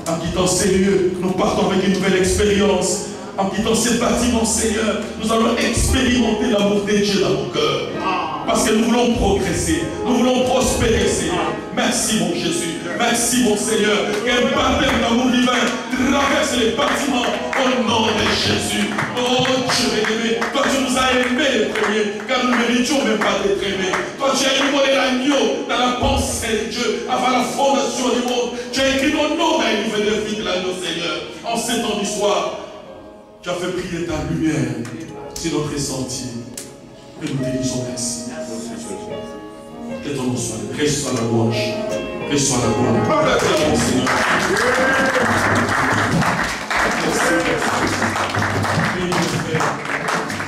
En quittant ces lieux, nous partons avec une nouvelle expérience. En quittant ces bâtiments, Seigneur, nous allons expérimenter l'amour de Dieu dans nos cœurs. Parce que nous voulons progresser, nous voulons prospérer, Seigneur. Merci, mon Jésus. Merci, mon Seigneur. Qu'un baptême d'amour divin traverse les bâtiments au nom de Jésus. Oh Dieu bien-aimé, toi tu nous as aimés les premiers, car nous ne méritions même pas d'être aimés. Toi tu as immolé l'agneau dans la pensée de Dieu avant la fondation du monde. Tu as écrit nos noms dans le livre de vie de l'agneau, Seigneur. En ces temps du soir, tu as fait briller ta lumière sur notre sentier. Et nous te disons merci. Que ton nom soit loué. Reçois la louange. Reçois la gloire. Acclamons, Seigneur.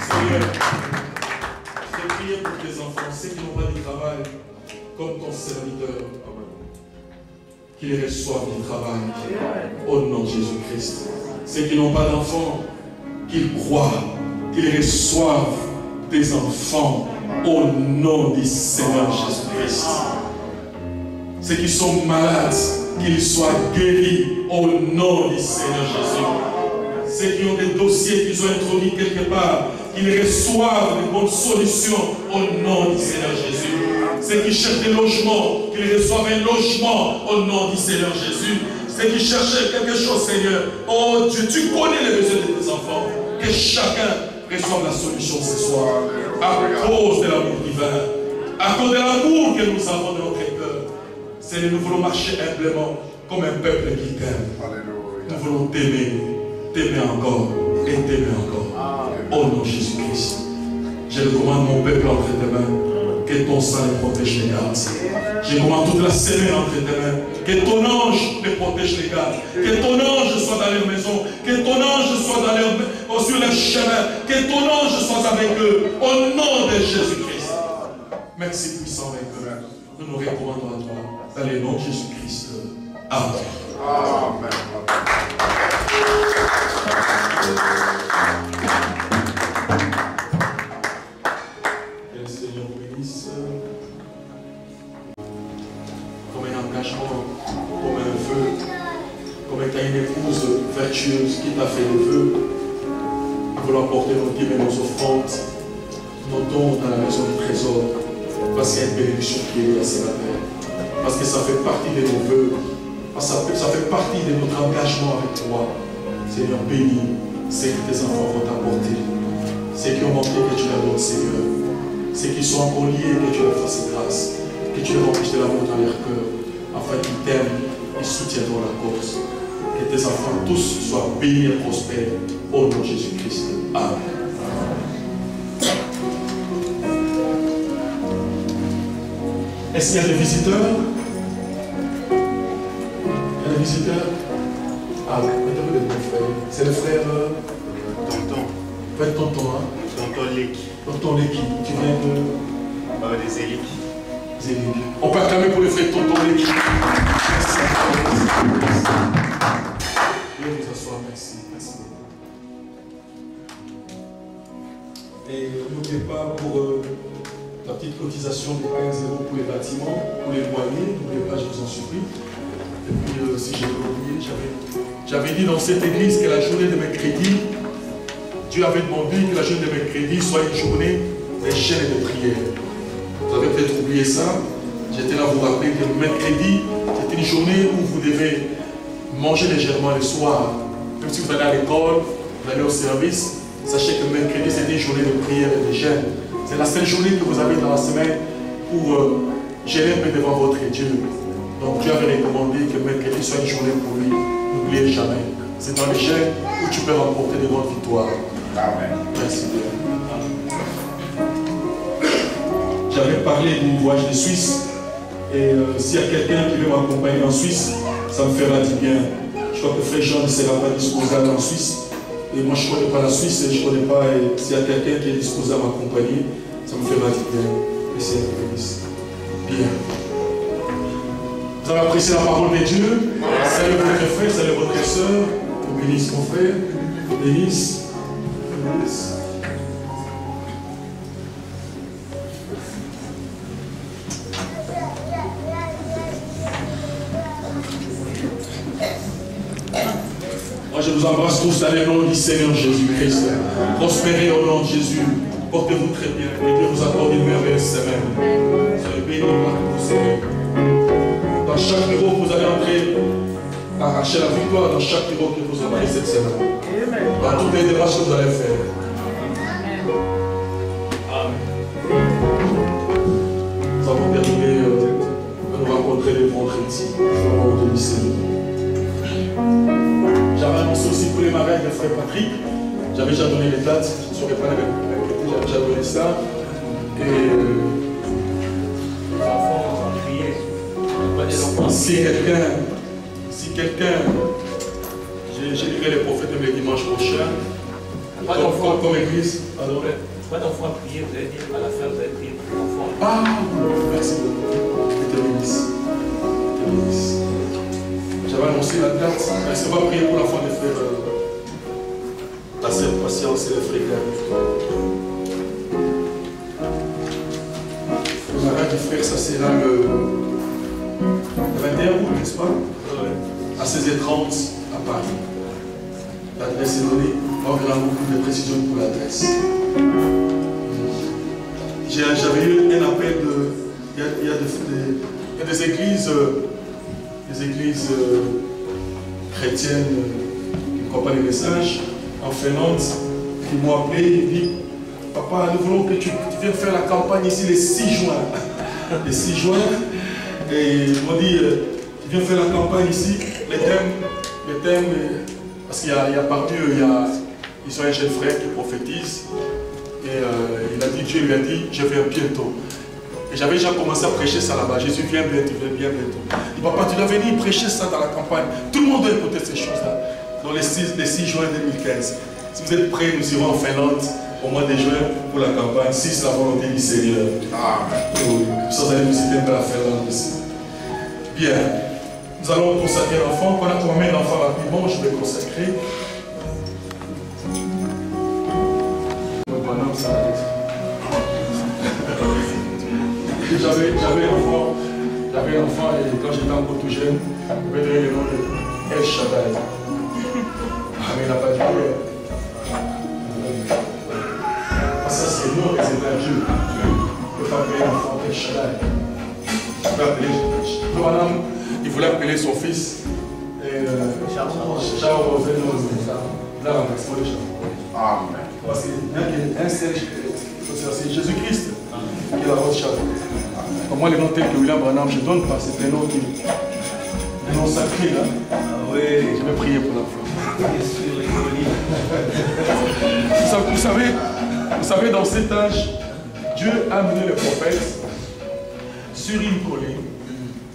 Seigneur, je te prie pour tes enfants, ceux qui n'ont pas du travail, comme ton serviteur, qu'ils reçoivent du travail au nom de Jésus-Christ. Ceux qui n'ont pas d'enfants, qu'ils croient, qu'ils reçoivent des enfants au nom du Seigneur Jésus-Christ. Ceux qui sont malades, qu'ils soient guéris au nom du Seigneur Jésus. Ceux qui ont des dossiers qu'ils ont introduits quelque part, qu'ils reçoivent des bonnes solutions au nom du Seigneur Jésus. Ceux qui cherchent des logements, qu'ils reçoivent un logement au nom du Seigneur Jésus. Ceux qui cherchent quelque chose, Seigneur, oh Dieu, tu connais les besoins de tes enfants. Que chacun reçoive la solution ce soir, à cause de l'amour divin, à cause de l'amour que nous avons dans notre cœur. Seigneur, nous voulons marcher humblement comme un peuple qui t'aime. Nous voulons t'aimer, t'aimer encore et t'aimer encore. Au nom de Jésus-Christ, je recommande mon peuple entre tes mains. Que ton sang les protège, les garde. Je commande toute la semaine entre tes mains. Que ton ange les protège, les garde. Que ton ange soit dans leur maison. Que ton ange soit sur leur chemin. Que ton ange soit avec eux. Au nom de Jésus-Christ. Merci, puissant vainqueur. Nous nous recommandons à toi. Dans le nom de Jésus-Christ. Amen. Amen. Que le Seigneur vous bénisse. Comme un engagement, comme un vœu, comme étant une épouse vertueuse qui t'a fait le vœu, nous voulons apporter nos dîmes et nos offrandes, nos dons dans la maison du trésor, parce qu'il y a une bénédiction qui est liée à ce matin, parce que ça fait partie de nos vœux, parce que ça fait partie de notre engagement avec toi. Seigneur, bénis ce que tes enfants vont t'apporter, ceux qui ont manqué, que tu leur donnes, Seigneur, ceux qui sont encore liés, que tu leur fasses grâce, que tu les remplisses de l'amour dans leur cœur, afin qu'ils t'aiment et soutiendront la cause. Que tes enfants tous soient bénis et prospères au nom de Jésus-Christ. Amen. Est-ce qu'il y a des visiteurs? Il y a des visiteurs? Ah, mettez-vous des bons frères. C'est le frère Tonton. Frère Tonton, hein? Tonton Leki. Tonton Leki, tu viens de... Des Zélik. Zélik. On peut acclamer pour le frère Tonton Leki. Merci. Veuillez vous asseoir, merci. Merci. Et n'oubliez pas pour la petite cotisation de 15 € pour les bâtiments, pour les loyers, n'oubliez pas, je vous en supplie. Et puis, si j'ai oublié, j'avais dit dans cette église que la journée de mercredi, Dieu avait demandé que la journée de mercredi soit une journée de jeûne et de prière. Vous avez peut-être oublié ça. J'étais là à vous rappeler que le mercredi, c'est une journée où vous devez manger légèrement le soir. Même si vous allez à l'école, vous allez au service, sachez que le mercredi, c'est une journée de prière et de jeûne. C'est la seule journée que vous avez dans la semaine pour jeûner devant votre Dieu. Donc Dieu avait recommandé que le mercredi soit une journée pour lui. N'oubliez jamais. C'est dans le jeûne où tu peux remporter de grandes victoires. Amen. Merci Dieu. J'avais parlé du voyage de Suisse. Et s'il y a quelqu'un qui veut m'accompagner en Suisse, ça me fera du bien. Je crois que Frère Jean ne sera pas disposé à aller en Suisse. Et moi, je ne connais pas la Suisse et je ne connais pas. S'il y a quelqu'un qui est disposé à m'accompagner, ça me fera du bien. Et c'est bénisse. Bien. Vous Vous avez apprécié la parole de Dieu. Salut votre frère, salut votre soeur. Vous bénisse mon frère. Vous bénisse. Vous bénisse. Moi, je vous embrasse tous dans le nom du Seigneur Jésus-Christ. Prospérez au nom de Jésus. Portez-vous très bien. Et Dieu vous accorde une merveilleuse semaine. Soyez bénis par tout, Seigneur. Dans chaque niveau que vous allez entrer, arracher la victoire dans chaque niveau que vous entrez cette semaine. Dans toutes les démarches que vous allez faire. Amen. Nous avons terminé de nous rencontrer les vendredis. Au nom du Seigneur. J'avais annoncé aussi pour les mariages de frère Patrick. J'avais déjà donné les dates. Je ne saurais pas les répéter. J'avais déjà donné ça. Et les enfants ont crié. si quelqu'un, je lirai les prophètes le dimanche prochain. Comme église. Pas d'enfants à prier, vous allez dire à la fin, vous allez prier pour l'enfant. Ah, merci beaucoup. Je te bénisse. J'avais annoncé la date. Est-ce qu'on va prier pour l'enfant des frères la sœur Patience et les frères Gary. Le mariage du frère, ça sera le 21 août, n'est-ce pas? À 16h30 à Paris. L'adresse est donnée. On verra beaucoup de précisions pour l'adresse. J'avais eu un appel de. Il y a des églises. Des églises chrétiennes qui ne comprennent pas les messages en Finlande, qui m'ont appelé et dit papa, nous voulons que tu viennes faire la campagne ici les 6 juin. Les 6 juin, et ils m'ont dit tu viens faire la campagne ici, les thèmes parce qu'il y a parmi eux, ils sont un jeune frère qui prophétise, et il a dit, Dieu lui a dit, je viens bientôt. Et j'avais déjà commencé à prêcher ça là-bas. Jésus vient bientôt, viens bientôt. Il dit, papa, tu dois venir prêcher ça dans la campagne. Tout le monde doit écouter ces choses-là. Dans les 6 juin 2015. Si vous êtes prêts, nous irons en Finlande au mois de juin pour la campagne. Si c'est la volonté du Seigneur. Sans aller visiter un peu la Finlande ici. Bien. Nous allons consacrer l'enfant. Quand on met l'enfant rapidement, je vais consacrer. J'avais un enfant et quand j'étais encore tout jeune, je vais donner le nom de El Shaddai. Mais il n'a pas dit. Ça c'est le nom réservé à Dieu. Il ne peut pas appeler l'enfant El Shaddai. Il peut appeler. Madame, il voulait appeler son fils. Charles Rosen, il a remplacé le Charles. Amen. Parce qu'il y a un seul, c'est Jésus-Christ qui est la rose Charles. Moi, les noms tels que William Branham, je ne donne pas. C'est des noms sacrés. Là. Oui, je vais prier pour l'enfant. Vous savez, dans cet âge, Dieu a amené le prophète sur une colline.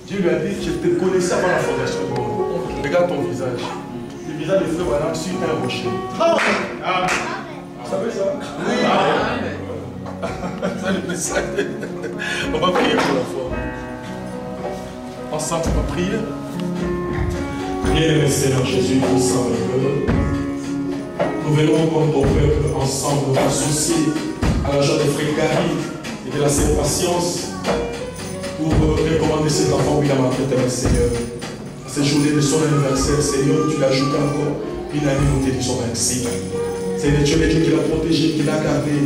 Dieu lui a dit, je te connaissais avant la fondation du monde. Regarde ton visage. Le visage de frère Branham sur un rocher. Amen. Vous savez ça? Oui. Amen. On va prier pour l'enfant. Ensemble, on va prier. Bien-aimé Seigneur Jésus, nous sommes heureux. Nous venons comme ton peuple ensemble nous associer à la joie des frères Gary et de la sainte patience pour recommander cet enfant William à Seigneur. À cette journée de son anniversaire, Seigneur, tu l'as ajouté encore une année, nous te disons merci. Seigneur, tu es Dieu qui l'a protégé, qui l'a gardé.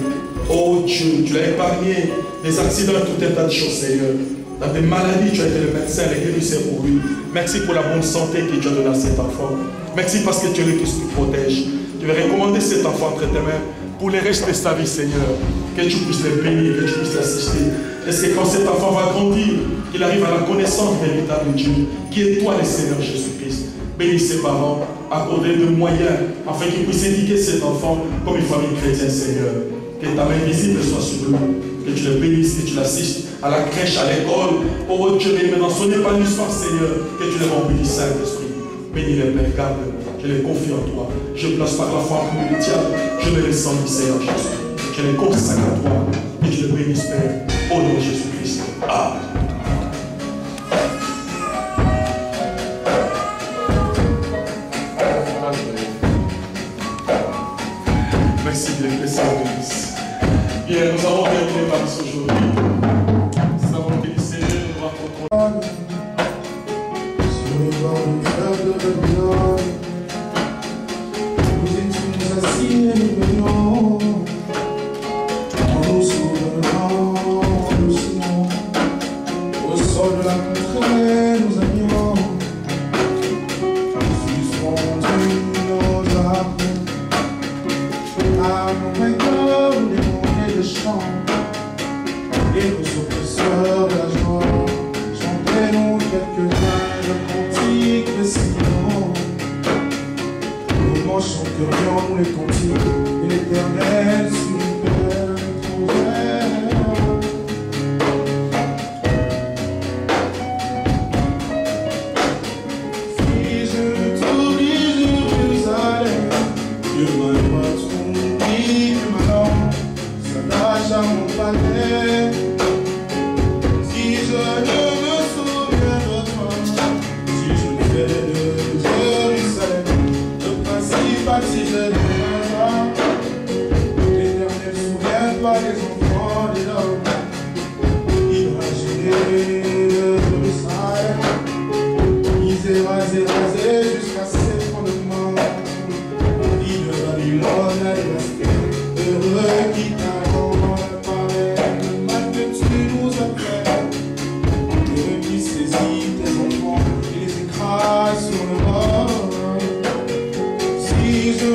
Oh Dieu, tu l'as épargné des accidents et tout un tas de choses, Seigneur. Dans des maladies, tu as été le médecin, le guérisseur pour lui. Merci pour la bonne santé que tu as donnée à cet enfant. Merci parce que tu es le qui te protège. Je vais recommander cet enfant entre tes mains pour le reste de sa vie, Seigneur. Que tu puisses le bénir, que tu puisses l'assister. Est-ce que quand cet enfant va grandir, qu'il arrive à la connaissance véritable de Dieu, qui est toi, le Seigneur Jésus-Christ. Bénis ses parents, accordez de moyens afin qu'ils puissent éduquer cet enfant comme une famille chrétienne, Seigneur. Que ta main visible soit sur lui, que tu le bénisses, que tu l'assistes à la crèche, à l'école. Oh Dieu, mais dans son épanouissement, Seigneur, que tu le remplis du Saint-Esprit. Bénis le Père Câble, je les confie en toi. Je place par la foi en le diable, je me les sens du Seigneur Jésus. Je les consacre à toi et tu le bénisses, Père, au nom de Jésus-Christ. Amen. Dieu, que ça bénisse. Bien, nous avons terminé par ce aujourd'hui. Nous avons que le Seigneur nous rencontre. Sur le bord du fleuve de Babylone, nous étions assis et nous venions, en nous souvenant du Sion. Au sol de la contrée, nous allions, suspendu nos armes, à nos vainqueurs, nous démonions des chants, et nos oppresseurs de la joie. Chantez-nous quelques-uns de cantiques de Sion. Nous chanterions les cantiques et l'Éternel sur une terre étrangère. Si je t'oublie Jérusalem, Dieu m'a trompé, ma langue s'attache à mon palais. Si je ne me souviens de toi, si je me fais de Jérusalem, le principal si je ne viens pas, l'Éternel souviens-toi des enfants des hommes, imaginez de Jérusalem, misé, rasé jusqu'à ses fondements, dit de Babylone à dévasté, heureux qui t'attend le palais, le mal que tu nous as fait. Qui saisit tes enfants et les écrase sur le bord. Si je